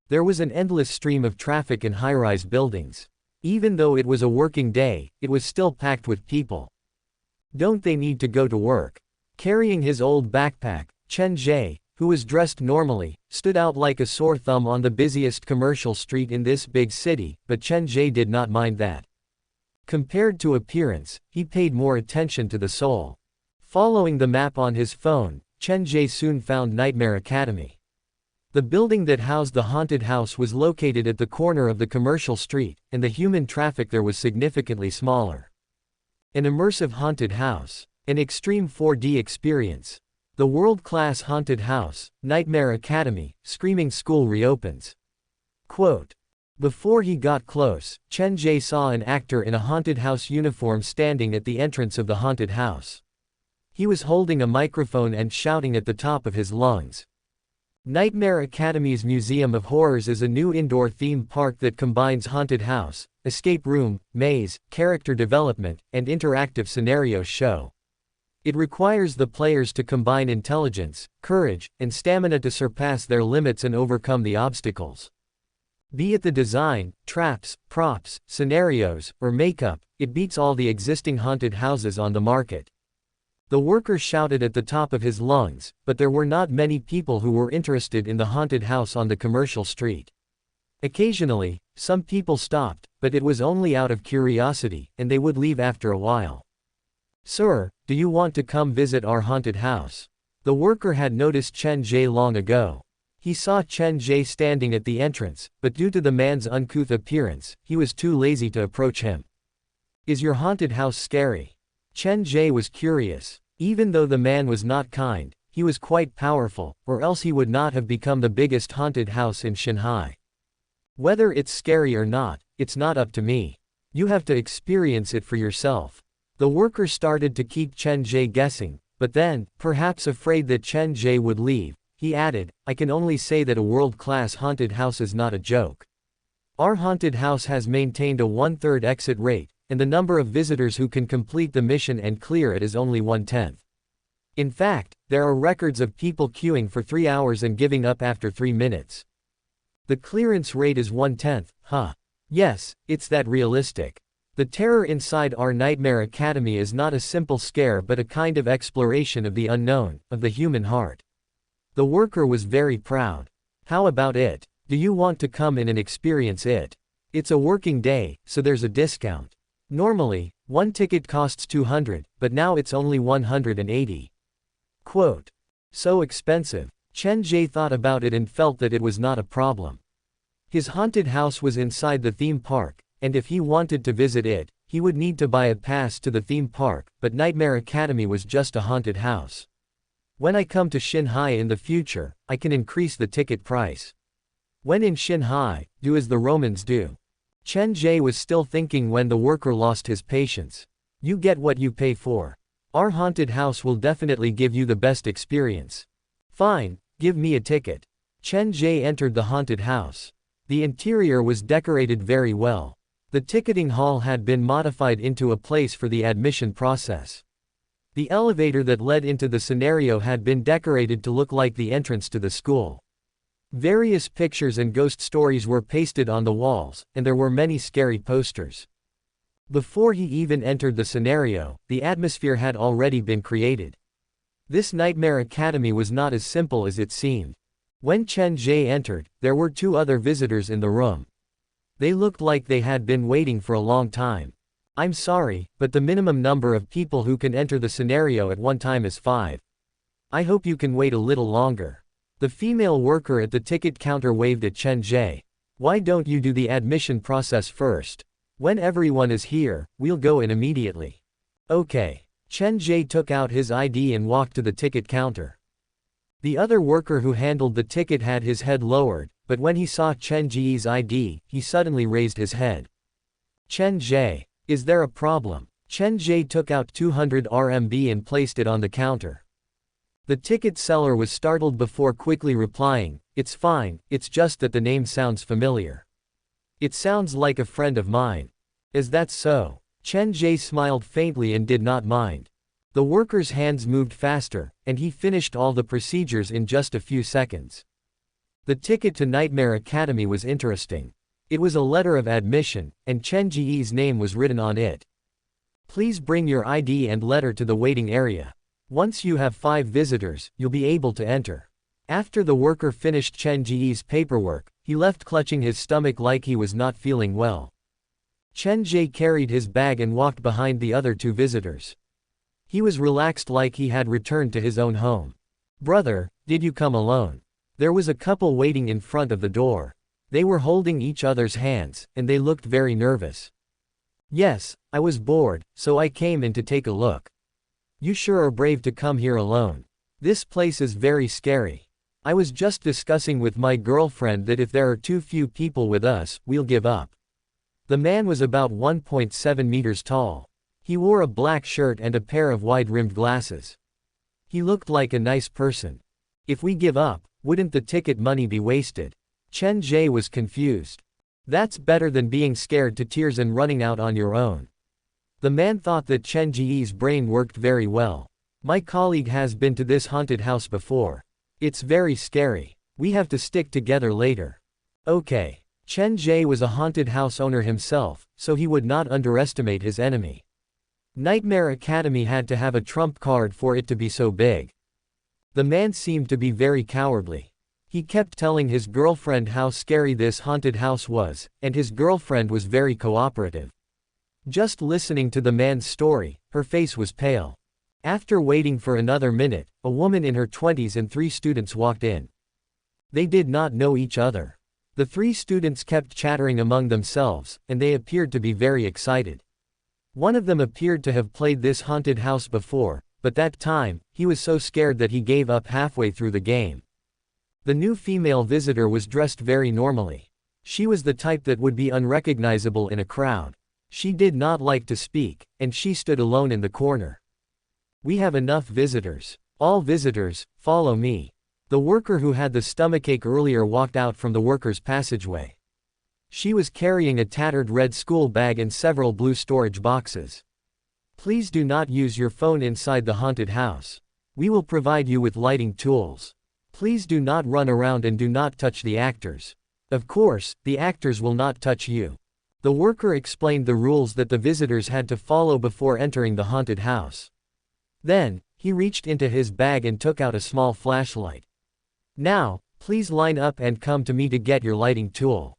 There was an endless stream of traffic in high-rise buildings. Even though it was a working day, it was still packed with people. Don't they need to go to work? Carrying his old backpack, Chen Ge, who was dressed normally, stood out like a sore thumb on the busiest commercial street in this big city, but Chen Ge did not mind that. Compared to appearance, he paid more attention to the soul. Following the map on his phone, Chen Ge soon found Nightmare Academy. The building that housed the haunted house was located at the corner of the commercial street, and the human traffic there was significantly smaller. An immersive haunted house. An extreme 4D experience. The world-class haunted house, Nightmare Academy, Screaming School reopens. Quote. Before he got close, Chen Ge saw an actor in a haunted house uniform standing at the entrance of the haunted house. He was holding a microphone and shouting at the top of his lungs. Nightmare Academy's Museum of Horrors is a new indoor theme park that combines haunted house, escape room, maze, character development, and interactive scenario show. It requires the players to combine intelligence, courage, and stamina to surpass their limits and overcome the obstacles. Be it the design, traps, props, scenarios, or makeup, it beats all the existing haunted houses on the market. The worker shouted at the top of his lungs, but there were not many people who were interested in the haunted house on the commercial street. Occasionally, some people stopped, but it was only out of curiosity, and they would leave after a while. "Sir, do you want to come visit our haunted house?" The worker had noticed Chen Ge long ago. He saw Chen Ge standing at the entrance, but due to the man's uncouth appearance, he was too lazy to approach him. "Is your haunted house scary?" Chen Ge was curious. Even though the man was not kind, he was quite powerful, or else he would not have become the biggest haunted house in Shanghai. "Whether it's scary or not, it's not up to me. You have to experience it for yourself." The worker started to keep Chen Ge guessing, but then, perhaps afraid that Chen Ge would leave, he added, "I can only say that a world-class haunted house is not a joke. Our haunted house has maintained a 1/3 exit rate, and the number of visitors who can complete the mission and clear it is only 1/10. In fact, there are records of people queuing for 3 hours and giving up after 3 minutes. The clearance rate is 1/10, huh? Yes, it's that realistic. The terror inside our Nightmare Academy is not a simple scare but a kind of exploration of the unknown, of the human heart." The worker was very proud. "How about it? Do you want to come in and experience it? It's a working day, so there's a discount. Normally, one ticket costs 200, but now it's only 180. Quote. So expensive. Chen Ge thought about it and felt that it was not a problem. His haunted house was inside the theme park, and if he wanted to visit it, he would need to buy a pass to the theme park, but Nightmare Academy was just a haunted house. When I come to Shanghai in the future, I can increase the ticket price. When in Shanghai, do as the Romans do. Chen Ge was still thinking when the worker lost his patience. You get what you pay for. Our haunted house will definitely give you the best experience. Fine, give me a ticket. Chen Ge entered the haunted house. The interior was decorated very well. The ticketing hall had been modified into a place for the admission process. The elevator that led into the scenario had been decorated to look like the entrance to the school. Various pictures and ghost stories were pasted on the walls, and there were many scary posters. Before he even entered the scenario, the atmosphere had already been created. This Nightmare Academy was not as simple as it seemed. When Chen Ge entered, there were 2 other visitors in the room. They looked like they had been waiting for a long time. "I'm sorry, but the minimum number of people who can enter the scenario at one time is 5. I hope you can wait a little longer." The female worker at the ticket counter waved at Chen Ge. "Why don't you do the admission process first? When everyone is here, we'll go in immediately." "Okay." Chen Ge took out his ID and walked to the ticket counter. The other worker who handled the ticket had his head lowered, but when he saw Chen Ge's ID, he suddenly raised his head. "Chen Ge, is there a problem?" Chen Ge took out 200 RMB and placed it on the counter. The ticket seller was startled before quickly replying, "It's fine, it's just that the name sounds familiar. It sounds like a friend of mine." "Is that so?" Chen Ge smiled faintly and did not mind. The worker's hands moved faster, and he finished all the procedures in just a few seconds. The ticket to Nightmare Academy was interesting. It was a letter of admission, and Chen Ge's name was written on it. "Please bring your ID and letter to the waiting area. Once you have 5 visitors, you'll be able to enter." After the worker finished Chen Ge's paperwork, he left clutching his stomach like he was not feeling well. Chen Ge carried his bag and walked behind the other 2 visitors. He was relaxed like he had returned to his own home. "Brother, did you come alone?" There was a couple waiting in front of the door. They were holding each other's hands, and they looked very nervous. "Yes, I was bored, so I came in to take a look." "You sure are brave to come here alone. This place is very scary. I was just discussing with my girlfriend that if there are too few people with us, we'll give up." The man was about 1.7 meters tall. He wore a black shirt and a pair of wide-rimmed glasses. He looked like a nice person. "If we give up, wouldn't the ticket money be wasted?" Chen Ge was confused. "That's better than being scared to tears and running out on your own." The man thought that Chen Ge's brain worked very well. "My colleague has been to this haunted house before. It's very scary. We have to stick together later." "Okay." Chen Ge was a haunted house owner himself, so he would not underestimate his enemy. Nightmare Academy had to have a trump card for it to be so big. The man seemed to be very cowardly. He kept telling his girlfriend how scary this haunted house was, and his girlfriend was very cooperative. Just listening to the man's story, her face was pale. After waiting for another minute, a woman in her 20s and 3 students walked in. They did not know each other. The 3 students kept chattering among themselves, and they appeared to be very excited. One of them appeared to have played this haunted house before, but that time, he was so scared that he gave up halfway through the game. The new female visitor was dressed very normally. She was the type that would be unrecognizable in a crowd. She did not like to speak, and she stood alone in the corner. "We have enough visitors. All visitors, follow me." The worker who had the stomachache earlier walked out from the workers' passageway. She was carrying a tattered red school bag and several blue storage boxes. "Please do not use your phone inside the haunted house. We will provide you with lighting tools. Please do not run around and do not touch the actors. Of course, the actors will not touch you." The worker explained the rules that the visitors had to follow before entering the haunted house. Then, he reached into his bag and took out a small flashlight. "Now, please line up and come to me to get your lighting tool."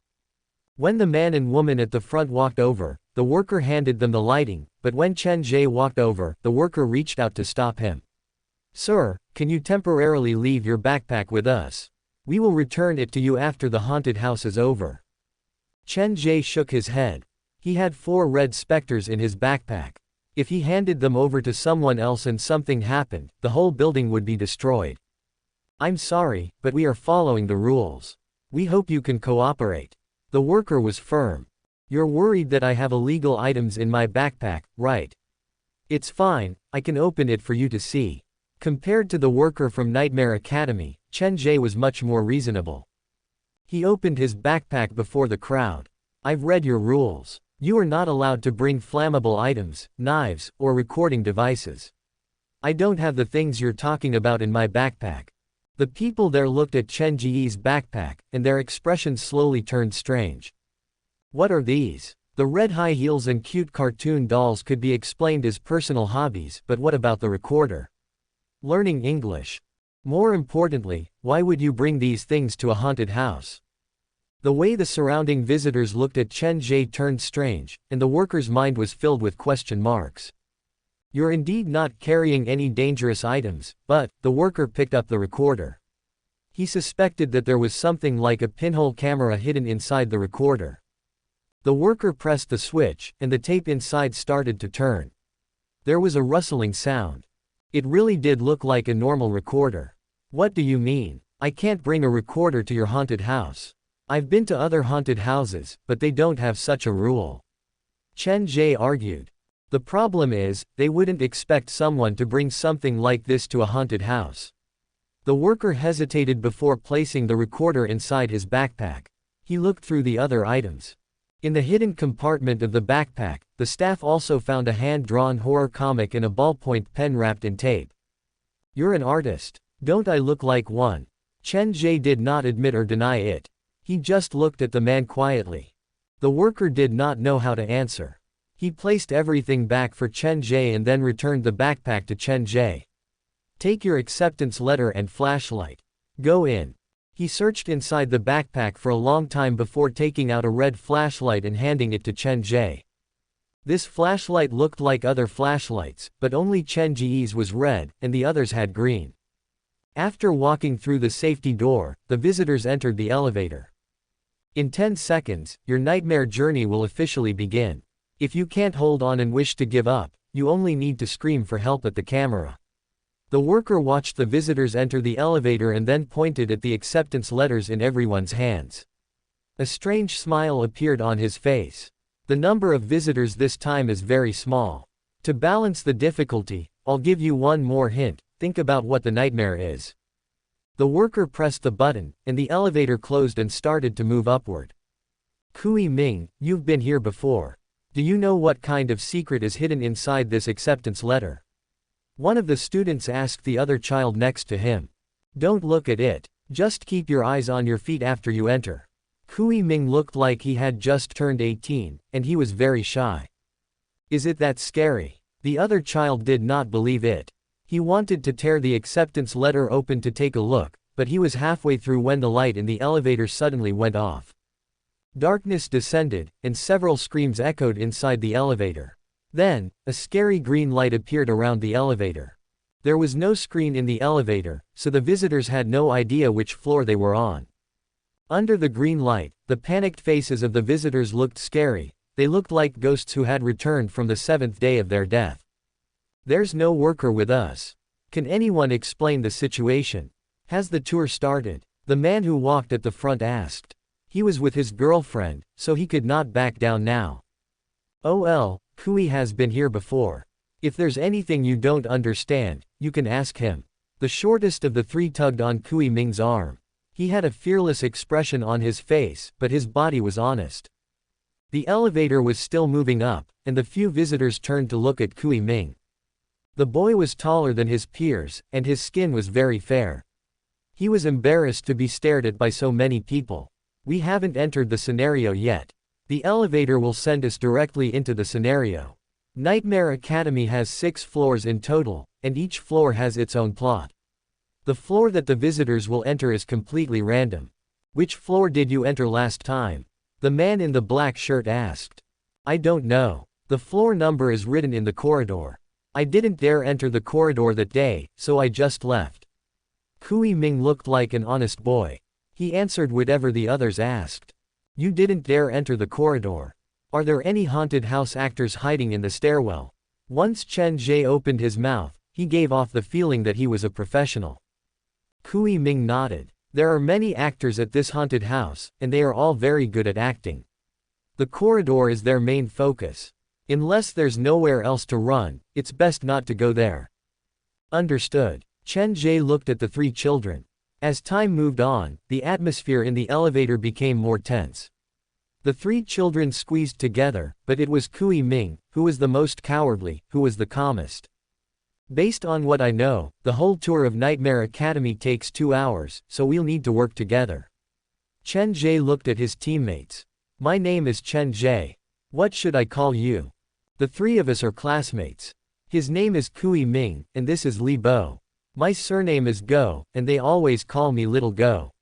When the man and woman at the front walked over, the worker handed them the lighting, but when Chen Ge walked over, the worker reached out to stop him. "Sir, can you temporarily leave your backpack with us? We will return it to you after the haunted house is over." Chen Ge shook his head. He had 4 red specters in his backpack. If he handed them over to someone else and something happened, the whole building would be destroyed. "I'm sorry, but we are following the rules. We hope you can cooperate." The worker was firm. "You're worried that I have illegal items in my backpack, right? It's fine, I can open it for you to see." Compared to the worker from Nightmare Academy, Chen Ge was much more reasonable. He opened his backpack before the crowd. "I've read your rules. You are not allowed to bring flammable items, knives, or recording devices. I don't have the things you're talking about in my backpack." The people there looked at Chen Ge's backpack, and their expressions slowly turned strange. "What are these?" The red high heels and cute cartoon dolls could be explained as personal hobbies, but what about the recorder? Learning English. More importantly, why would you bring these things to a haunted house? The way the surrounding visitors looked at Chen Ge turned strange, and the worker's mind was filled with question marks. "You're indeed not carrying any dangerous items, but," the worker picked up the recorder. He suspected that there was something like a pinhole camera hidden inside the recorder. The worker pressed the switch, and the tape inside started to turn. There was a rustling sound. It really did look like a normal recorder. "What do you mean? I can't bring a recorder to your haunted house. I've been to other haunted houses, but they don't have such a rule." Chen Ge argued. "The problem is, they wouldn't expect someone to bring something like this to a haunted house." The worker hesitated before placing the recorder inside his backpack. He looked through the other items. In the hidden compartment of the backpack, the staff also found a hand-drawn horror comic and a ballpoint pen wrapped in tape. "You're an artist. Don't I look like one?" Chen Ge did not admit or deny it. He just looked at the man quietly. The worker did not know how to answer. He placed everything back for Chen Ge and then returned the backpack to Chen Ge. "Take your acceptance letter and flashlight. Go in." He searched inside the backpack for a long time before taking out a red flashlight and handing it to Chen Ge. This flashlight looked like other flashlights, but only Chen Ge's was red, and the others had green. After walking through the safety door, the visitors entered the elevator. "In 10 seconds, your nightmare journey will officially begin. If you can't hold on and wish to give up, you only need to scream for help at the camera." The worker watched the visitors enter the elevator and then pointed at the acceptance letters in everyone's hands. A strange smile appeared on his face. "The number of visitors this time is very small. To balance the difficulty, I'll give you one more hint, think about what the nightmare is." The worker pressed the button, and the elevator closed and started to move upward. "Kui Ming, you've been here before. Do you know what kind of secret is hidden inside this acceptance letter?" One of the students asked the other child next to him. "Don't look at it. Just keep your eyes on your feet after you enter." Kui Ming looked like he had just turned 18, and he was very shy. Is it that scary? The other child did not believe it. He wanted to tear the acceptance letter open to take a look, but he was halfway through when the light in the elevator suddenly went off. Darkness descended, and several screams echoed inside the elevator. Then, a scary green light appeared around the elevator. There was no screen in the elevator, so the visitors had no idea which floor they were on. Under the green light, the panicked faces of the visitors looked scary. They looked like ghosts who had returned from the 7th day of their death. There's no worker with us. Can anyone explain the situation? Has the tour started? The man who walked at the front asked. He was with his girlfriend, so he could not back down now. OL, Kui has been here before. If there's anything you don't understand, you can ask him. The shortest of the three tugged on Kui Ming's arm. He had a fearless expression on his face, but his body was honest. The elevator was still moving up, and the few visitors turned to look at Kui Ming. The boy was taller than his peers, and his skin was very fair. He was embarrassed to be stared at by so many people. We haven't entered the scenario yet. The elevator will send us directly into the scenario. Nightmare Academy has 6 floors in total, and each floor has its own plot. The floor that the visitors will enter is completely random. Which floor did you enter last time? The man in the black shirt asked. I don't know. The floor number is written in the corridor. I didn't dare enter the corridor that day, so I just left. Kui Ming looked like an honest boy. He answered whatever the others asked. You didn't dare enter the corridor. Are there any haunted house actors hiding in the stairwell? Once Chen Ge opened his mouth, he gave off the feeling that he was a professional. Kui Ming nodded. There are many actors at this haunted house, and they are all very good at acting. The corridor is their main focus. Unless there's nowhere else to run, it's best not to go there. Understood. Chen Ge looked at the 3 children. As time moved on, the atmosphere in the elevator became more tense. The 3 children squeezed together, but it was Kui Ming, who was the most cowardly, who was the calmest. Based on what I know, the whole tour of Nightmare Academy takes 2 hours, so we'll need to work together. Chen Ge looked at his teammates. My name is Chen Ge. What should I call you? The 3 of us are classmates. His name is Kui Ming, and this is Li Bo. My surname is Go, and they always call me Little Go.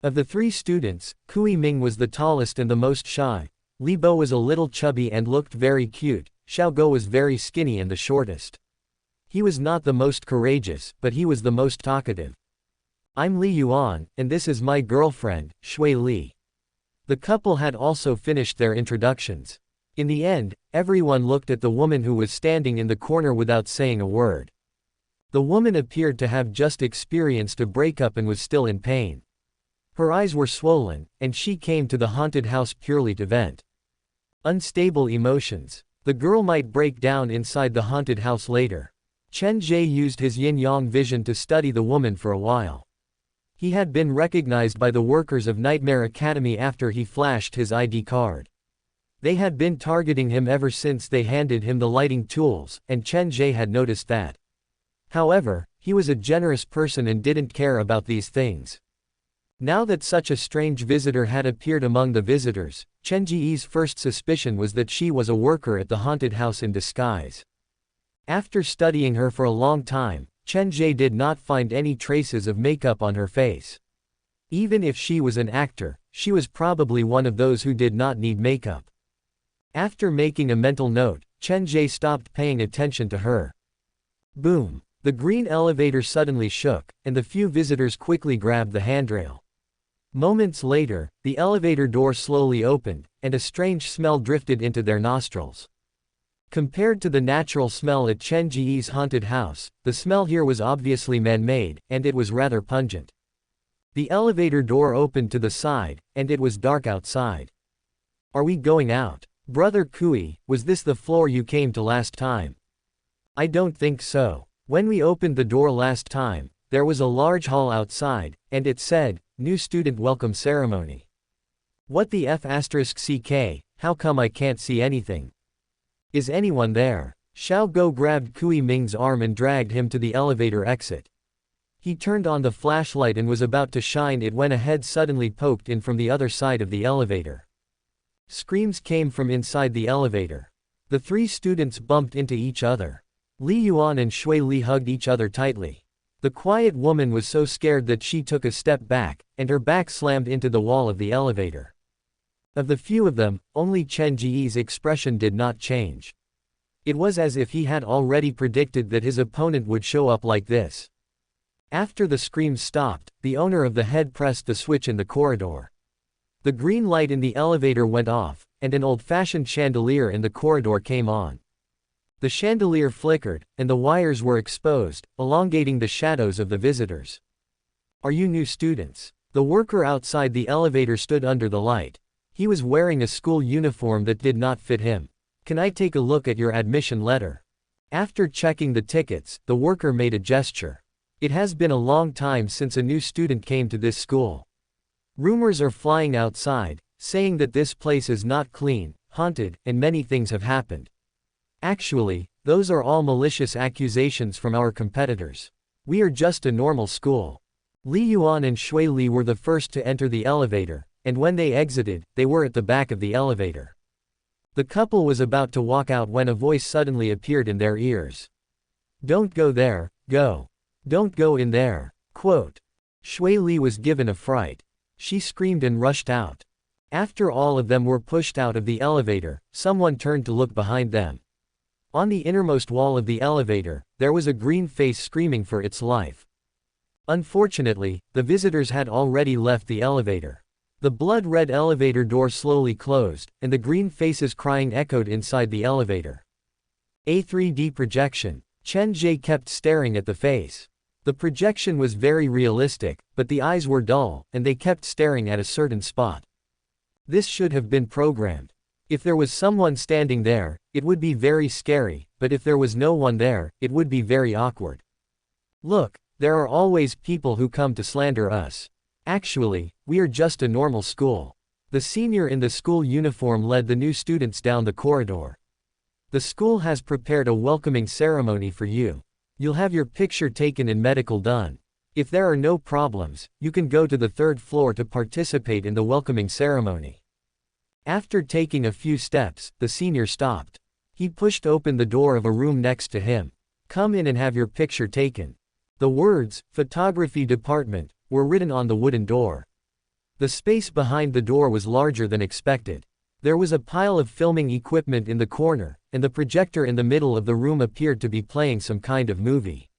Of the 3 students, Kui Ming was the tallest and the most shy. Li Bo was a little chubby and looked very cute. Xiao Go was very skinny and the shortest. He was not the most courageous, but he was the most talkative. I'm Li Yuan, and this is my girlfriend, Shui Li. The couple had also finished their introductions. In the end, everyone looked at the woman who was standing in the corner without saying a word. The woman appeared to have just experienced a breakup and was still in pain. Her eyes were swollen, and she came to the haunted house purely to vent. Unstable emotions. The girl might break down inside the haunted house later. Chen Ge used his yin-yang vision to study the woman for a while. He had been recognized by the workers of Nightmare Academy after he flashed his ID card. They had been targeting him ever since they handed him the lighting tools, and Chen Ge had noticed that. However, he was a generous person and didn't care about these things. Now that such a strange visitor had appeared among the visitors, Chen Ge's first suspicion was that she was a worker at the haunted house in disguise. After studying her for a long time, Chen Ge did not find any traces of makeup on her face. Even if she was an actor, she was probably one of those who did not need makeup. After making a mental note, Chen Ge stopped paying attention to her. Boom! The green elevator suddenly shook, and the few visitors quickly grabbed the handrail. Moments later, the elevator door slowly opened, and a strange smell drifted into their nostrils. Compared to the natural smell at Chen Ge's haunted house, the smell here was obviously man-made, and it was rather pungent. The elevator door opened to the side, and it was dark outside. Are we going out? Brother Kui, was this the floor you came to last time? I don't think so. When we opened the door last time, there was a large hall outside, and it said, New Student Welcome Ceremony. What the F***ck, how come I can't see anything? Is anyone there? Xiao Go grabbed Kui Ming's arm and dragged him to the elevator exit. He turned on the flashlight and was about to shine it when a head suddenly poked in from the other side of the elevator. Screams came from inside the elevator. The three students bumped into each other. Li Yuan and Shui Li hugged each other tightly. The quiet woman was so scared that she took a step back, and her back slammed into the wall of the elevator. Of the few of them, only Chen Ge's expression did not change. It was as if he had already predicted that his opponent would show up like this. After the screams stopped, the owner of the head pressed the switch in the corridor. The green light in the elevator went off, and an old-fashioned chandelier in the corridor came on. The chandelier flickered, and the wires were exposed, elongating the shadows of the visitors. "Are you new students?" The worker outside the elevator stood under the light. He was wearing a school uniform that did not fit him. "Can I take a look at your admission letter?" After checking the tickets, the worker made a gesture. It has been a long time since a new student came to this school. Rumors are flying outside, saying that this place is not clean, haunted, and many things have happened. Actually, those are all malicious accusations from our competitors. We are just a normal school. Li Yuan and Shui Li were the first to enter the elevator, and when they exited, they were at the back of the elevator. The couple was about to walk out when a voice suddenly appeared in their ears. "Don't go there, go. Don't go in there." Quote. Shui Li was given a fright. She screamed and rushed out. After all of them were pushed out of the elevator, someone turned to look behind them. On the innermost wall of the elevator, there was a green face screaming for its life. Unfortunately, the visitors had already left the elevator. The blood-red elevator door slowly closed, and the green face's crying echoed inside the elevator. A 3D projection. Chen Ge kept staring at the face. The projection was very realistic, but the eyes were dull, and they kept staring at a certain spot. This should have been programmed. If there was someone standing there, it would be very scary, but if there was no one there, it would be very awkward. Look, there are always people who come to slander us. Actually, we are just a normal school. The senior in the school uniform led the new students down the corridor. The school has prepared a welcoming ceremony for you. You'll have your picture taken and medical done. If there are no problems, you can go to the third floor to participate in the welcoming ceremony. After taking a few steps, the senior stopped. He pushed open the door of a room next to him. "Come in and have your picture taken." The words, "Photography Department," were written on the wooden door. The space behind the door was larger than expected. There was a pile of filming equipment in the corner, and the projector in the middle of the room appeared to be playing some kind of movie.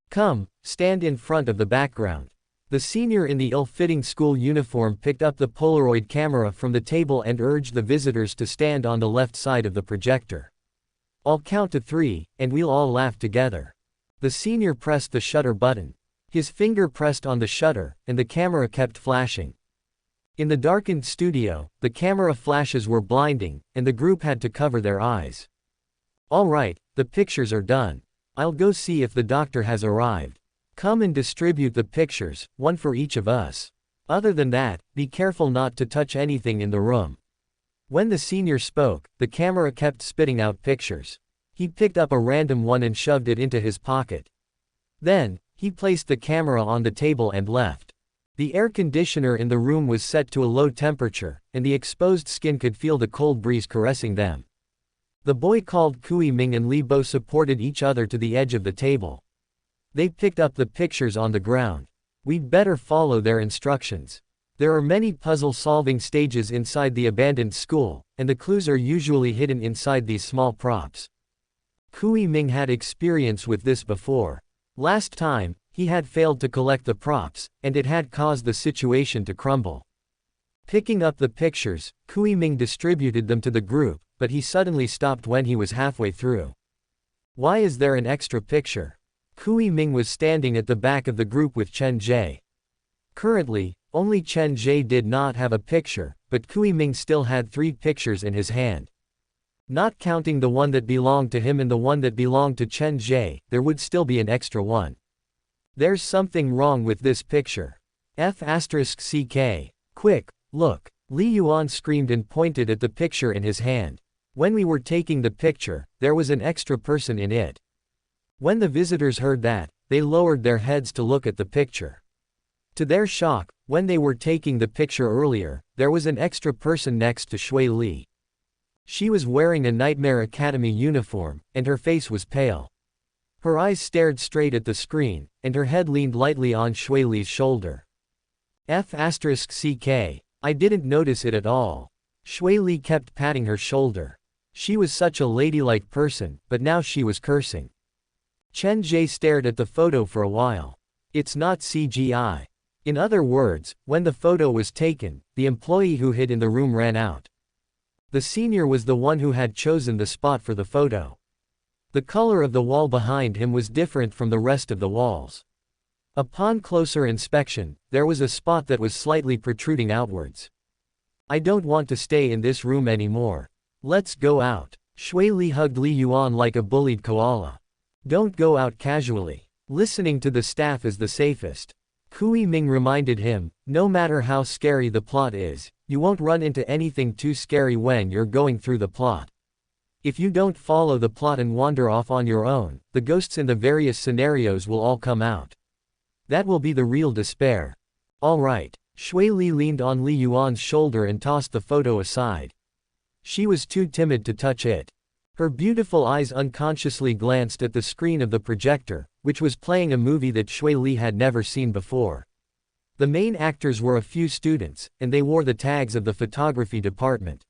"Come, stand in front of the background." The senior in the ill-fitting school uniform picked up the Polaroid camera from the table and urged the visitors to stand on the left side of the projector. "I'll count to 3, and we'll all laugh together." The senior pressed the shutter button. His finger pressed on the shutter, and the camera kept flashing. In the darkened studio, the camera flashes were blinding, and the group had to cover their eyes. "All right, the pictures are done. I'll go see if the doctor has arrived. Come and distribute the pictures, one for each of us. Other than that, be careful not to touch anything in the room." When the senior spoke, the camera kept spitting out pictures. He picked up a random one and shoved it into his pocket. Then, he placed the camera on the table and left. The air conditioner in the room was set to a low temperature, and the exposed skin could feel the cold breeze caressing them. The boy called Kui Ming and Li Bo supported each other to the edge of the table. They picked up the pictures on the ground. "We'd better follow their instructions. There are many puzzle-solving stages inside the abandoned school, and the clues are usually hidden inside these small props." Kui Ming had experience with this before. Last time, he had failed to collect the props, and it had caused the situation to crumble. Picking up the pictures, Kui Ming distributed them to the group, but he suddenly stopped when he was halfway through. "Why is there an extra picture?" Kui Ming was standing at the back of the group with Chen Ge. Currently, only Chen Ge did not have a picture, but Kui Ming still had 3 pictures in his hand. Not counting the one that belonged to him and the one that belonged to Chen Ge, there would still be an extra one. "There's something wrong with this picture. F***ck. Quick, look." Li Yuan screamed and pointed at the picture in his hand. "When we were taking the picture, there was an extra person in it." When the visitors heard that, they lowered their heads to look at the picture. To their shock, when they were taking the picture earlier, there was an extra person next to Shui Li. She was wearing a Nightmare Academy uniform, and her face was pale. Her eyes stared straight at the screen, and her head leaned lightly on Shui Li's shoulder. F***ck, I didn't notice it at all. Shui Li kept patting her shoulder. She was such a ladylike person, but now she was cursing. Chen Ge stared at the photo for a while. It's not CGI. In other words, when the photo was taken, the employee who hid in the room ran out. The senior was the one who had chosen the spot for the photo. The color of the wall behind him was different from the rest of the walls. Upon closer inspection, there was a spot that was slightly protruding outwards. I don't want to stay in this room anymore. Let's go out. Shui Li hugged Li Yuan like a bullied koala. Don't go out casually. Listening to the staff is the safest. Kui Ming reminded him, no matter how scary the plot is, you won't run into anything too scary when you're going through the plot. If you don't follow the plot and wander off on your own, the ghosts in the various scenarios will all come out. That will be the real despair. All right. Shui Li leaned on Li Yuan's shoulder and tossed the photo aside. She was too timid to touch it. Her beautiful eyes unconsciously glanced at the screen of the projector, which was playing a movie that Shui Li had never seen before. The main actors were a few students, and they wore the tags of the photography department.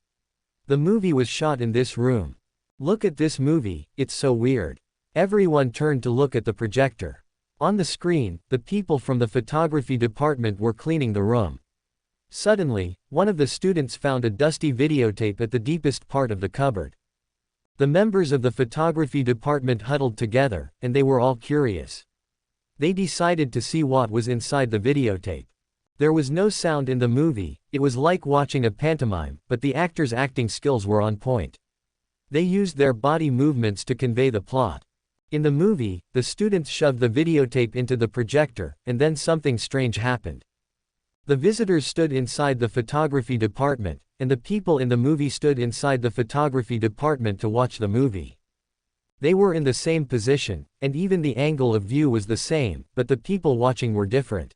The movie was shot in this room. Look at this movie, it's so weird. Everyone turned to look at the projector. On the screen, the people from the photography department were cleaning the room. Suddenly, one of the students found a dusty videotape at the deepest part of the cupboard. The members of the photography department huddled together, and they were all curious. They decided to see what was inside the videotape. There was no sound in the movie, it was like watching a pantomime, but the actors' acting skills were on point. They used their body movements to convey the plot. In the movie, the students shoved the videotape into the projector, and then something strange happened. The visitors stood inside the photography department, and the people in the movie stood inside the photography department to watch the movie. They were in the same position, and even the angle of view was the same, but the people watching were different.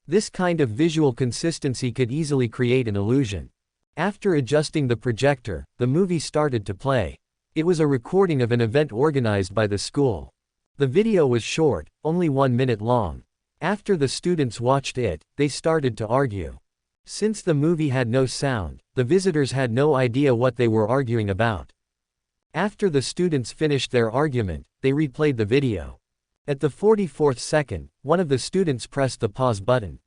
This kind of visual consistency could easily create an illusion. After adjusting the projector, the movie started to play. It was a recording of an event organized by the school. The video was short, only 1 minute long. After the students watched it, they started to argue. Since the movie had no sound, the visitors had no idea what they were arguing about. After the students finished their argument, they replayed the video. At the 44th second, one of the students pressed the pause button.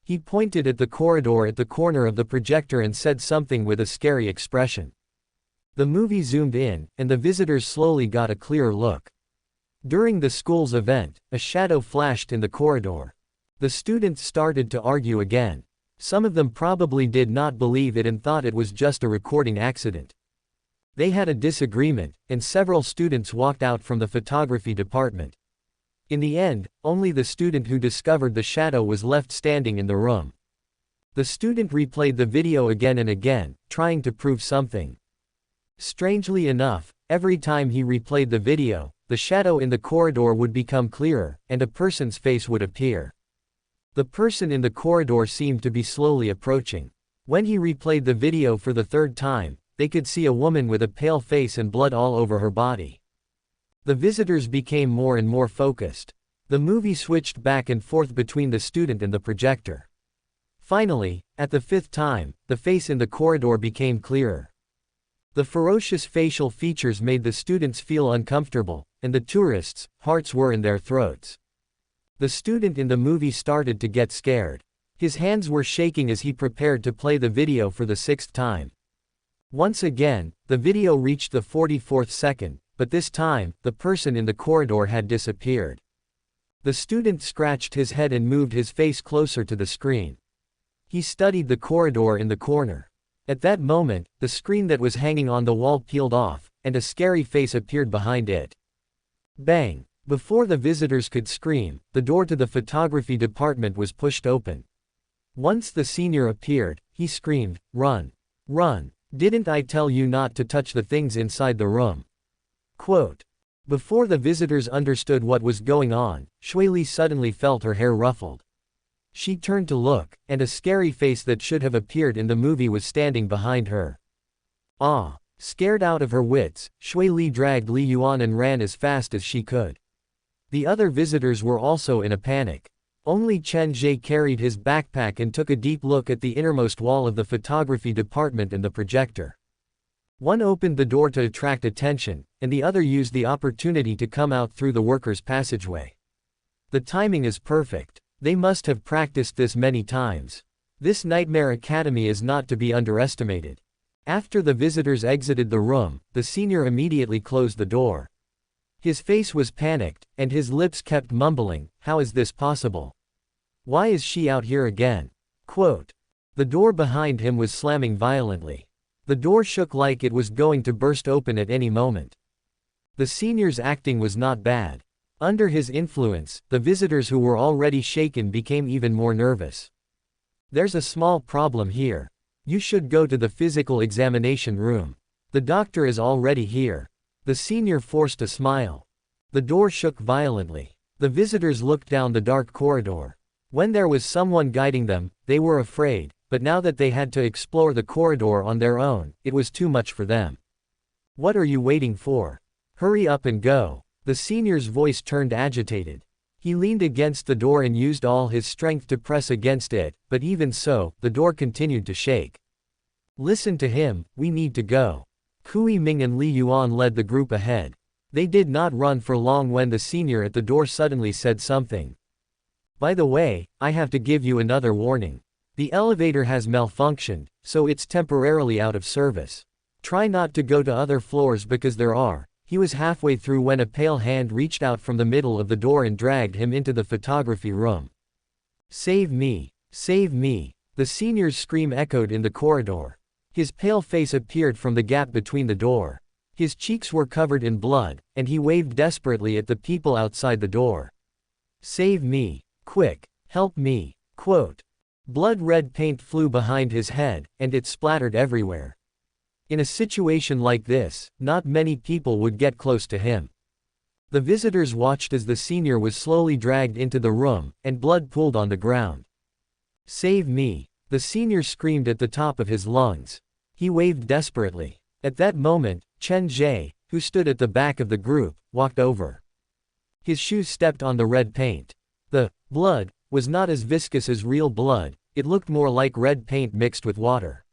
He pointed at the corridor at the corner of the projector and said something with a scary expression. The movie zoomed in, and the visitors slowly got a clearer look. During the school's event, a shadow flashed in the corridor. The students started to argue again. Some of them probably did not believe it and thought it was just a recording accident. They had a disagreement, and several students walked out from the photography department. In the end, only the student who discovered the shadow was left standing in the room. The student replayed the video again and again, trying to prove something. Strangely enough, every time he replayed the video, the shadow in the corridor would become clearer, and a person's face would appear. The person in the corridor seemed to be slowly approaching. When he replayed the video for the third time, they could see a woman with a pale face and blood all over her body. The visitors became more and more focused. The movie switched back and forth between the student and the projector. Finally, at the 5th time, the face in the corridor became clearer. The ferocious facial features made the students feel uncomfortable, and the tourists' hearts were in their throats. The student in the movie started to get scared. His hands were shaking as he prepared to play the video for the 6th time. Once again, the video reached the 44th second, but this time, the person in the corridor had disappeared. The student scratched his head and moved his face closer to the screen. He studied the corridor in the corner. At that moment, the screen that was hanging on the wall peeled off, and a scary face appeared behind it. Bang! Before the visitors could scream, the door to the photography department was pushed open. Once the senior appeared, he screamed, "Run! Run! Didn't I tell you not to touch the things inside the room?" Quote. Before the visitors understood what was going on, Shui Li suddenly felt her hair ruffled. She turned to look, and a scary face that should have appeared in the movie was standing behind her. Ah! Scared out of her wits, Shui Li dragged Li Yuan and ran as fast as she could. The other visitors were also in a panic. Only Chen Ge carried his backpack and took a deep look at the innermost wall of the photography department and the projector. One opened the door to attract attention, and the other used the opportunity to come out through the workers' passageway. The timing is perfect. They must have practiced this many times. This Nightmare Academy is not to be underestimated. After the visitors exited the room, the senior immediately closed the door. His face was panicked, and his lips kept mumbling, "How is this possible? Why is she out here again?" Quote. The door behind him was slamming violently. The door shook like it was going to burst open at any moment. The senior's acting was not bad. Under his influence, the visitors who were already shaken became even more nervous. "There's a small problem here. You should go to the physical examination room. The doctor is already here." The senior forced a smile. The door shook violently. The visitors looked down the dark corridor. When there was someone guiding them, they were afraid, but now that they had to explore the corridor on their own, it was too much for them. "What are you waiting for? Hurry up and go." The senior's voice turned agitated. He leaned against the door and used all his strength to press against it, but even so, the door continued to shake. "Listen to him, we need to go." Kui Ming and Li Yuan led the group ahead. They did not run for long when the senior at the door suddenly said something. "By the way, I have to give you another warning. The elevator has malfunctioned, so it's temporarily out of service. Try not to go to other floors because there are." He was halfway through when a pale hand reached out from the middle of the door and dragged him into the photography room. "Save me! Save me!" The senior's scream echoed in the corridor. His pale face appeared from the gap between the door. His cheeks were covered in blood, and he waved desperately at the people outside the door. "Save me! Quick! Help me!" Quote. Blood-red paint flew behind his head, and it splattered everywhere. In a situation like this, not many people would get close to him. The visitors watched as the senior was slowly dragged into the room, and blood pooled on the ground. "Save me!" The senior screamed at the top of his lungs. He waved desperately. At that moment, Chen Ge, who stood at the back of the group, walked over. His shoes stepped on the red paint. The blood was not as viscous as real blood, it looked more like red paint mixed with water.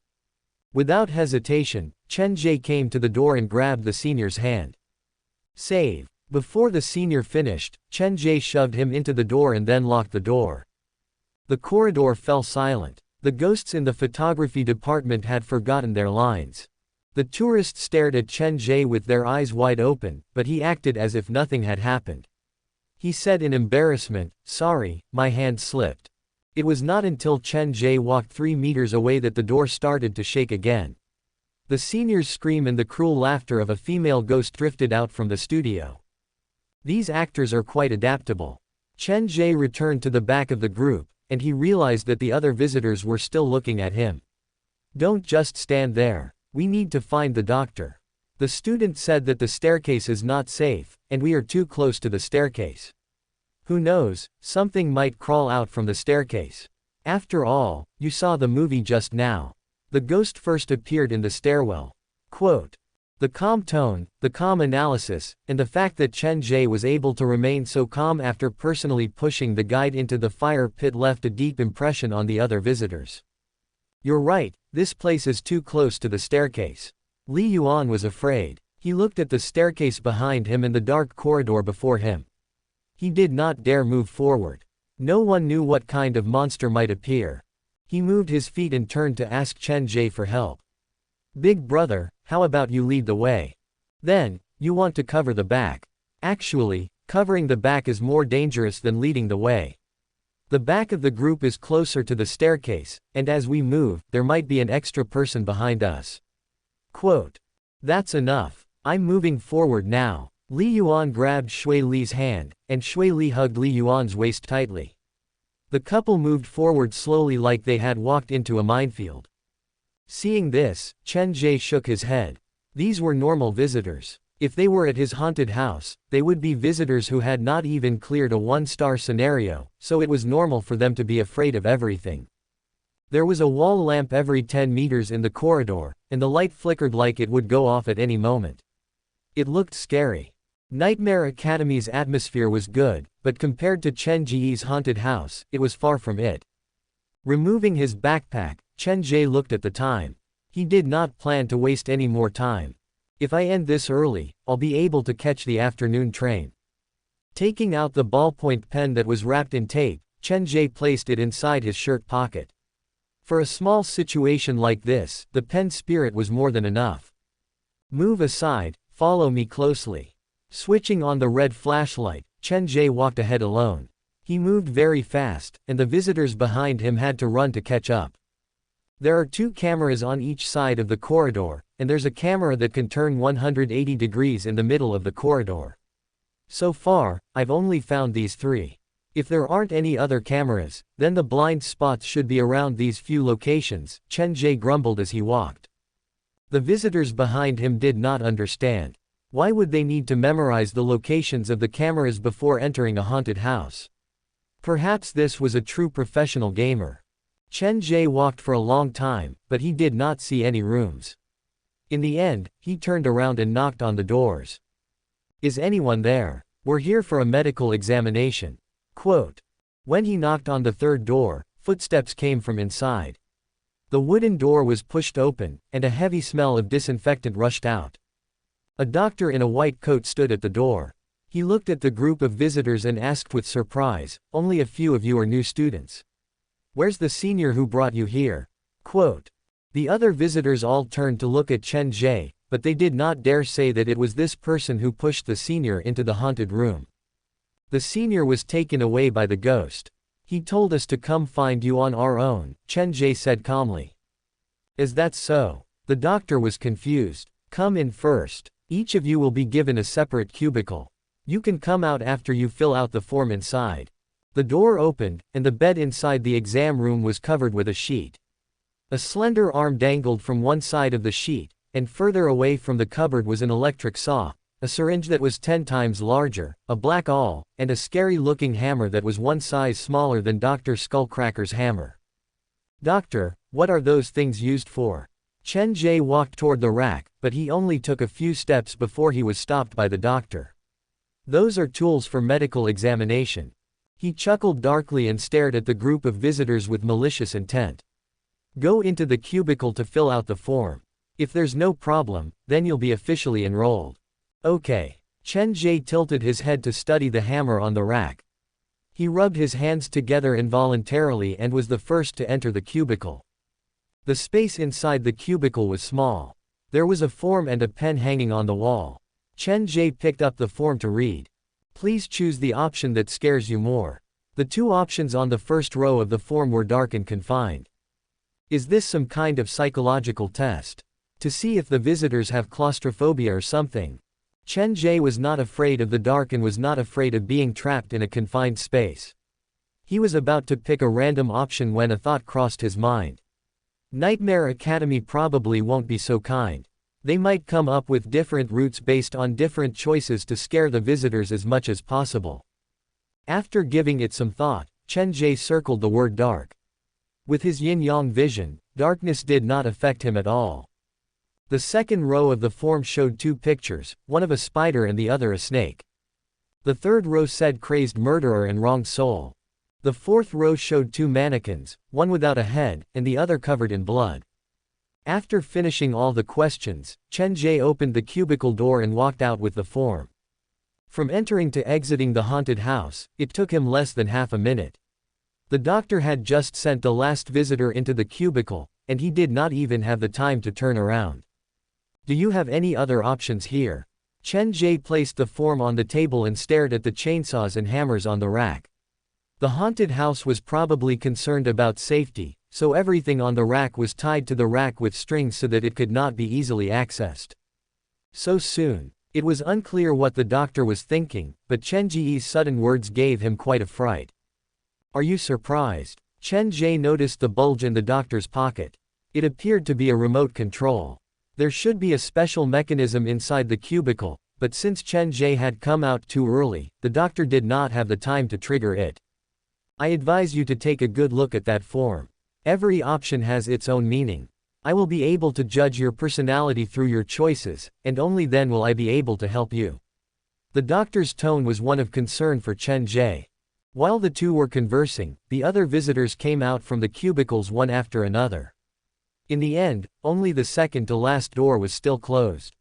Without hesitation, Chen Ge came to the door and grabbed the senior's hand. "Save!" Before the senior finished, Chen Ge shoved him into the door and then locked the door. The corridor fell silent. The ghosts in the photography department had forgotten their lines. The tourists stared at Chen Ge with their eyes wide open, but he acted as if nothing had happened. He said in embarrassment, "Sorry, my hand slipped." It was not until Chen Ge walked 3 meters away that the door started to shake again. The senior's scream and the cruel laughter of a female ghost drifted out from the studio. These actors are quite adaptable. Chen Ge returned to the back of the group, and he realized that the other visitors were still looking at him. "Don't just stand there. We need to find the doctor." The student said that the staircase is not safe, and we are too close to the staircase. "Who knows, something might crawl out from the staircase. After all, you saw the movie just now. The ghost first appeared in the stairwell." Quote. The calm tone, the calm analysis, and the fact that Chen Ge was able to remain so calm after personally pushing the guide into the fire pit left a deep impression on the other visitors. "You're right, this place is too close to the staircase." Li Yuan was afraid. He looked at the staircase behind him and the dark corridor before him. He did not dare move forward. No one knew what kind of monster might appear. He moved his feet and turned to ask Chen Ge for help. "Big brother, how about you lead the way? Then, you want to cover the back. Actually, covering the back is more dangerous than leading the way. The back of the group is closer to the staircase, and as we move, there might be an extra person behind us." Quote. "That's enough. I'm moving forward now." Li Yuan grabbed Shui Li's hand, and Shui Li hugged Li Yuan's waist tightly. The couple moved forward slowly like they had walked into a minefield. Seeing this, Chen Ge shook his head. These were normal visitors. If they were at his haunted house, they would be visitors who had not even cleared a one-star scenario, so it was normal for them to be afraid of everything. There was a wall lamp every 10 meters in the corridor, and the light flickered like it would go off at any moment. It looked scary. Nightmare Academy's atmosphere was good, but compared to Chen Ge's haunted house, it was far from it. Removing his backpack, Chen Ge looked at the time. He did not plan to waste any more time. If I end this early, I'll be able to catch the afternoon train. Taking out the ballpoint pen that was wrapped in tape, Chen Ge placed it inside his shirt pocket. For a small situation like this, the pen spirit was more than enough. Move aside, follow me closely. Switching on the red flashlight, Chen Ge walked ahead alone. He moved very fast, and the visitors behind him had to run to catch up. There are 2 cameras on each side of the corridor, and there's a camera that can turn 180 degrees in the middle of the corridor. So far, I've only found these 3. If there aren't any other cameras, then the blind spots should be around these few locations, Chen Ge grumbled as he walked. The visitors behind him did not understand. Why would they need to memorize the locations of the cameras before entering a haunted house? Perhaps this was a true professional gamer. Chen Ge walked for a long time, but he did not see any rooms. In the end, he turned around and knocked on the doors. Is anyone there? We're here for a medical examination. Quote. When he knocked on the 3rd door, footsteps came from inside. The wooden door was pushed open, and a heavy smell of disinfectant rushed out. A doctor in a white coat stood at the door. He looked at the group of visitors and asked with surprise, "Only a few of you are new students. Where's the senior who brought you here?" Quote. The other visitors all turned to look at Chen Ge, but they did not dare say that it was this person who pushed the senior into the haunted room. The senior was taken away by the ghost. He told us to come find you on our own, Chen Ge said calmly. Is that so? The doctor was confused. Come in first. Each of you will be given a separate cubicle. You can come out after you fill out the form inside. The door opened, and the bed inside the exam room was covered with a sheet. A slender arm dangled from one side of the sheet, and further away from the cupboard was an electric saw, a syringe that was 10 times larger, a black awl, and a scary-looking hammer that was 1 size smaller than Dr. Skullcracker's hammer. Doctor, what are those things used for? Chen Ge walked toward the rack, but he only took a few steps before he was stopped by the doctor. Those are tools for medical examination. He chuckled darkly and stared at the group of visitors with malicious intent. Go into the cubicle to fill out the form. If there's no problem, then you'll be officially enrolled. Okay. Chen Ge tilted his head to study the hammer on the rack. He rubbed his hands together involuntarily and was the first to enter the cubicle. The space inside the cubicle was small. There was a form and a pen hanging on the wall. Chen Ge picked up the form to read. Please choose the option that scares you more. The 2 options on the first row of the form were dark and confined. Is this some kind of psychological test? To see if the visitors have claustrophobia or something? Chen Ge was not afraid of the dark and was not afraid of being trapped in a confined space. He was about to pick a random option when a thought crossed his mind. Nightmare Academy probably won't be so kind. They might come up with different routes based on different choices to scare the visitors as much as possible. After giving it some thought, Chen Ge circled the word dark. With his yin-yang vision, darkness did not affect him at all. The second row of the form showed 2 pictures, one of a spider and the other a snake. The third row said crazed murderer and wronged soul. The fourth row showed 2 mannequins, one without a head, and the other covered in blood. After finishing all the questions, Chen Ge opened the cubicle door and walked out with the form. From entering to exiting the haunted house, it took him less than half a minute. The doctor had just sent the last visitor into the cubicle, and he did not even have the time to turn around. Do you have any other options here? Chen Ge placed the form on the table and stared at the chainsaws and hammers on the rack. The haunted house was probably concerned about safety, so everything on the rack was tied to the rack with strings so that it could not be easily accessed. So soon. It was unclear what the doctor was thinking, but Chen Ge's sudden words gave him quite a fright. Are you surprised? Chen Ge noticed the bulge in the doctor's pocket. It appeared to be a remote control. There should be a special mechanism inside the cubicle, but since Chen Ge had come out too early, the doctor did not have the time to trigger it. I advise you to take a good look at that form. Every option has its own meaning. I will be able to judge your personality through your choices, and only then will I be able to help you. The doctor's tone was one of concern for Chen Ge. While the two were conversing, the other visitors came out from the cubicles one after another. In the end, only the second to last door was still closed.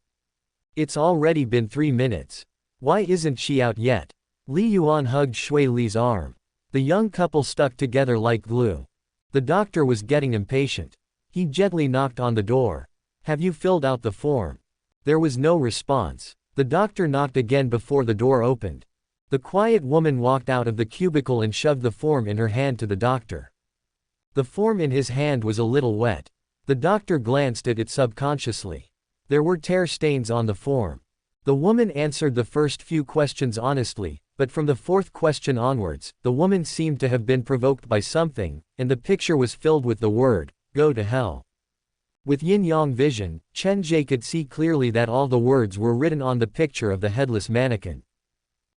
It's already been 3 minutes. Why isn't she out yet? Li Yuan hugged Shui Li's arm. The young couple stuck together like glue. The doctor was getting impatient. He gently knocked on the door. Have you filled out the form? There was no response. The doctor knocked again before the door opened. The quiet woman walked out of the cubicle and shoved the form in her hand to the doctor. The form in his hand was a little wet. The doctor glanced at it subconsciously. There were tear stains on the form. The woman answered the first few questions honestly, but from the fourth question onwards, the woman seemed to have been provoked by something, and the picture was filled with the word, "Go to hell." With yin-yang vision, Chen Ge could see clearly that all the words were written on the picture of the headless mannequin.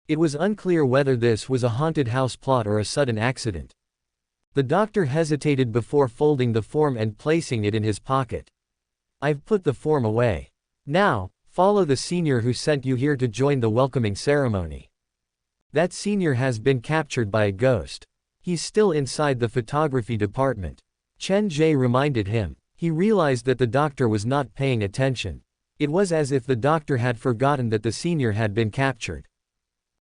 It was unclear whether this was a haunted house plot or a sudden accident. The doctor hesitated before folding the form and placing it in his pocket. I've put the form away. Now, follow the senior who sent you here to join the welcoming ceremony. That senior has been captured by a ghost. He's still inside the photography department. Chen Ge reminded him. He realized that the doctor was not paying attention. It was as if the doctor had forgotten that the senior had been captured.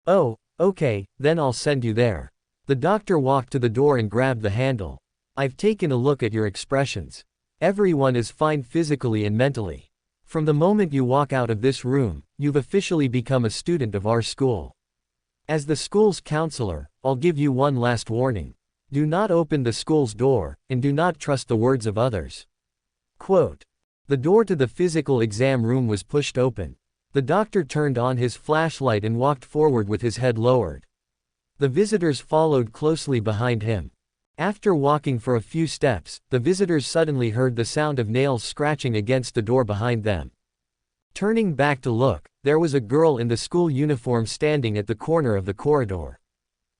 Oh, okay, then I'll send you there. The doctor walked to the door and grabbed the handle. I've taken a look at your expressions. Everyone is fine physically and mentally. From the moment you walk out of this room, you've officially become a student of our school. As the school's counselor, I'll give you one last warning. Do not open the school's door, and do not trust the words of others. Quote. The door to the physical exam room was pushed open. The doctor turned on his flashlight and walked forward with his head lowered. The visitors followed closely behind him. After walking for a few steps, the visitors suddenly heard the sound of nails scratching against the door behind them. Turning back to look, there was a girl in the school uniform standing at the corner of the corridor.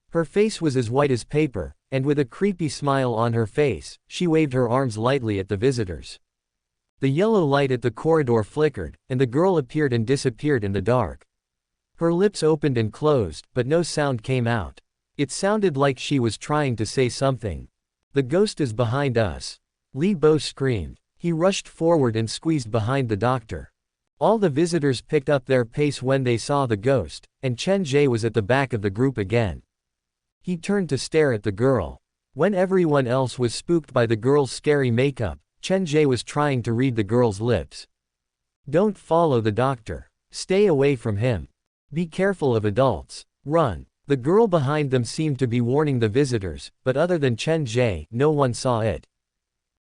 Her face was as white as paper, and with a creepy smile on her face, she waved her arms lightly at the visitors. The yellow light at the corridor flickered, and the girl appeared and disappeared in the dark. Her lips opened and closed, but no sound came out. It sounded like she was trying to say something. The ghost is behind us. Li Bo screamed. He rushed forward and squeezed behind the doctor. All the visitors picked up their pace when they saw the ghost, and Chen Ge was at the back of the group again. He turned to stare at the girl. When everyone else was spooked by the girl's scary makeup, Chen Ge was trying to read the girl's lips. Don't follow the doctor. Stay away from him. Be careful of adults. Run. The girl behind them seemed to be warning the visitors, but other than Chen Ge, no one saw it.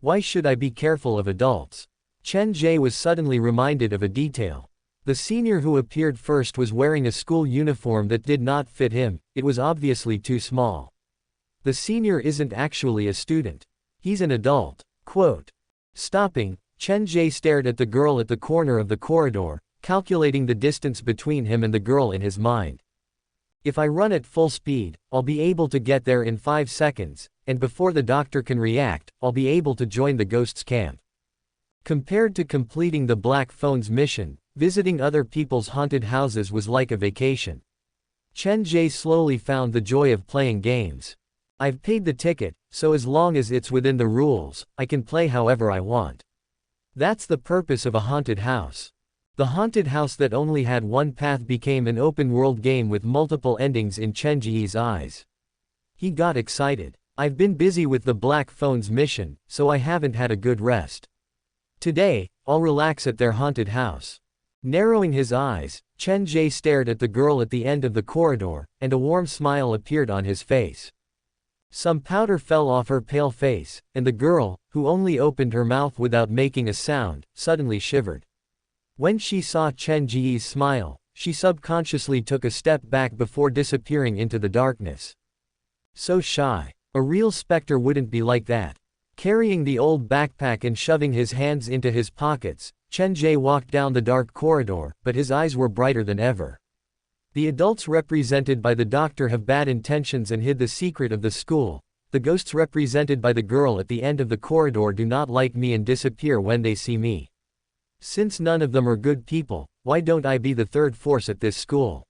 Why should I be careful of adults? Chen Ge was suddenly reminded of a detail. The senior who appeared first was wearing a school uniform that did not fit him, it was obviously too small. The senior isn't actually a student. He's an adult. Quote. Stopping, Chen Ge stared at the girl at the corner of the corridor, calculating the distance between him and the girl in his mind. If I run at full speed, I'll be able to get there in 5 seconds, and before the doctor can react, I'll be able to join the ghost's camp. Compared to completing the Black Phone's mission, visiting other people's haunted houses was like a vacation. Chen Ge slowly found the joy of playing games. I've paid the ticket, so as long as it's within the rules, I can play however I want. That's the purpose of a haunted house. The haunted house that only had one path became an open-world game with multiple endings in Chen Ge's eyes. He got excited. I've been busy with the Black Phone's mission, so I haven't had a good rest. Today, I'll relax at their haunted house. Narrowing his eyes, Chen Ge stared at the girl at the end of the corridor, and a warm smile appeared on his face. Some powder fell off her pale face, and the girl, who only opened her mouth without making a sound, suddenly shivered. When she saw Chen Ge's smile, she subconsciously took a step back before disappearing into the darkness. So shy. A real specter wouldn't be like that. Carrying the old backpack and shoving his hands into his pockets, Chen Ge walked down the dark corridor, but his eyes were brighter than ever. The adults represented by the doctor have bad intentions and hid the secret of the school. The ghosts represented by the girl at the end of the corridor do not like me and disappear when they see me. Since none of them are good people, why don't I be the third force at this school?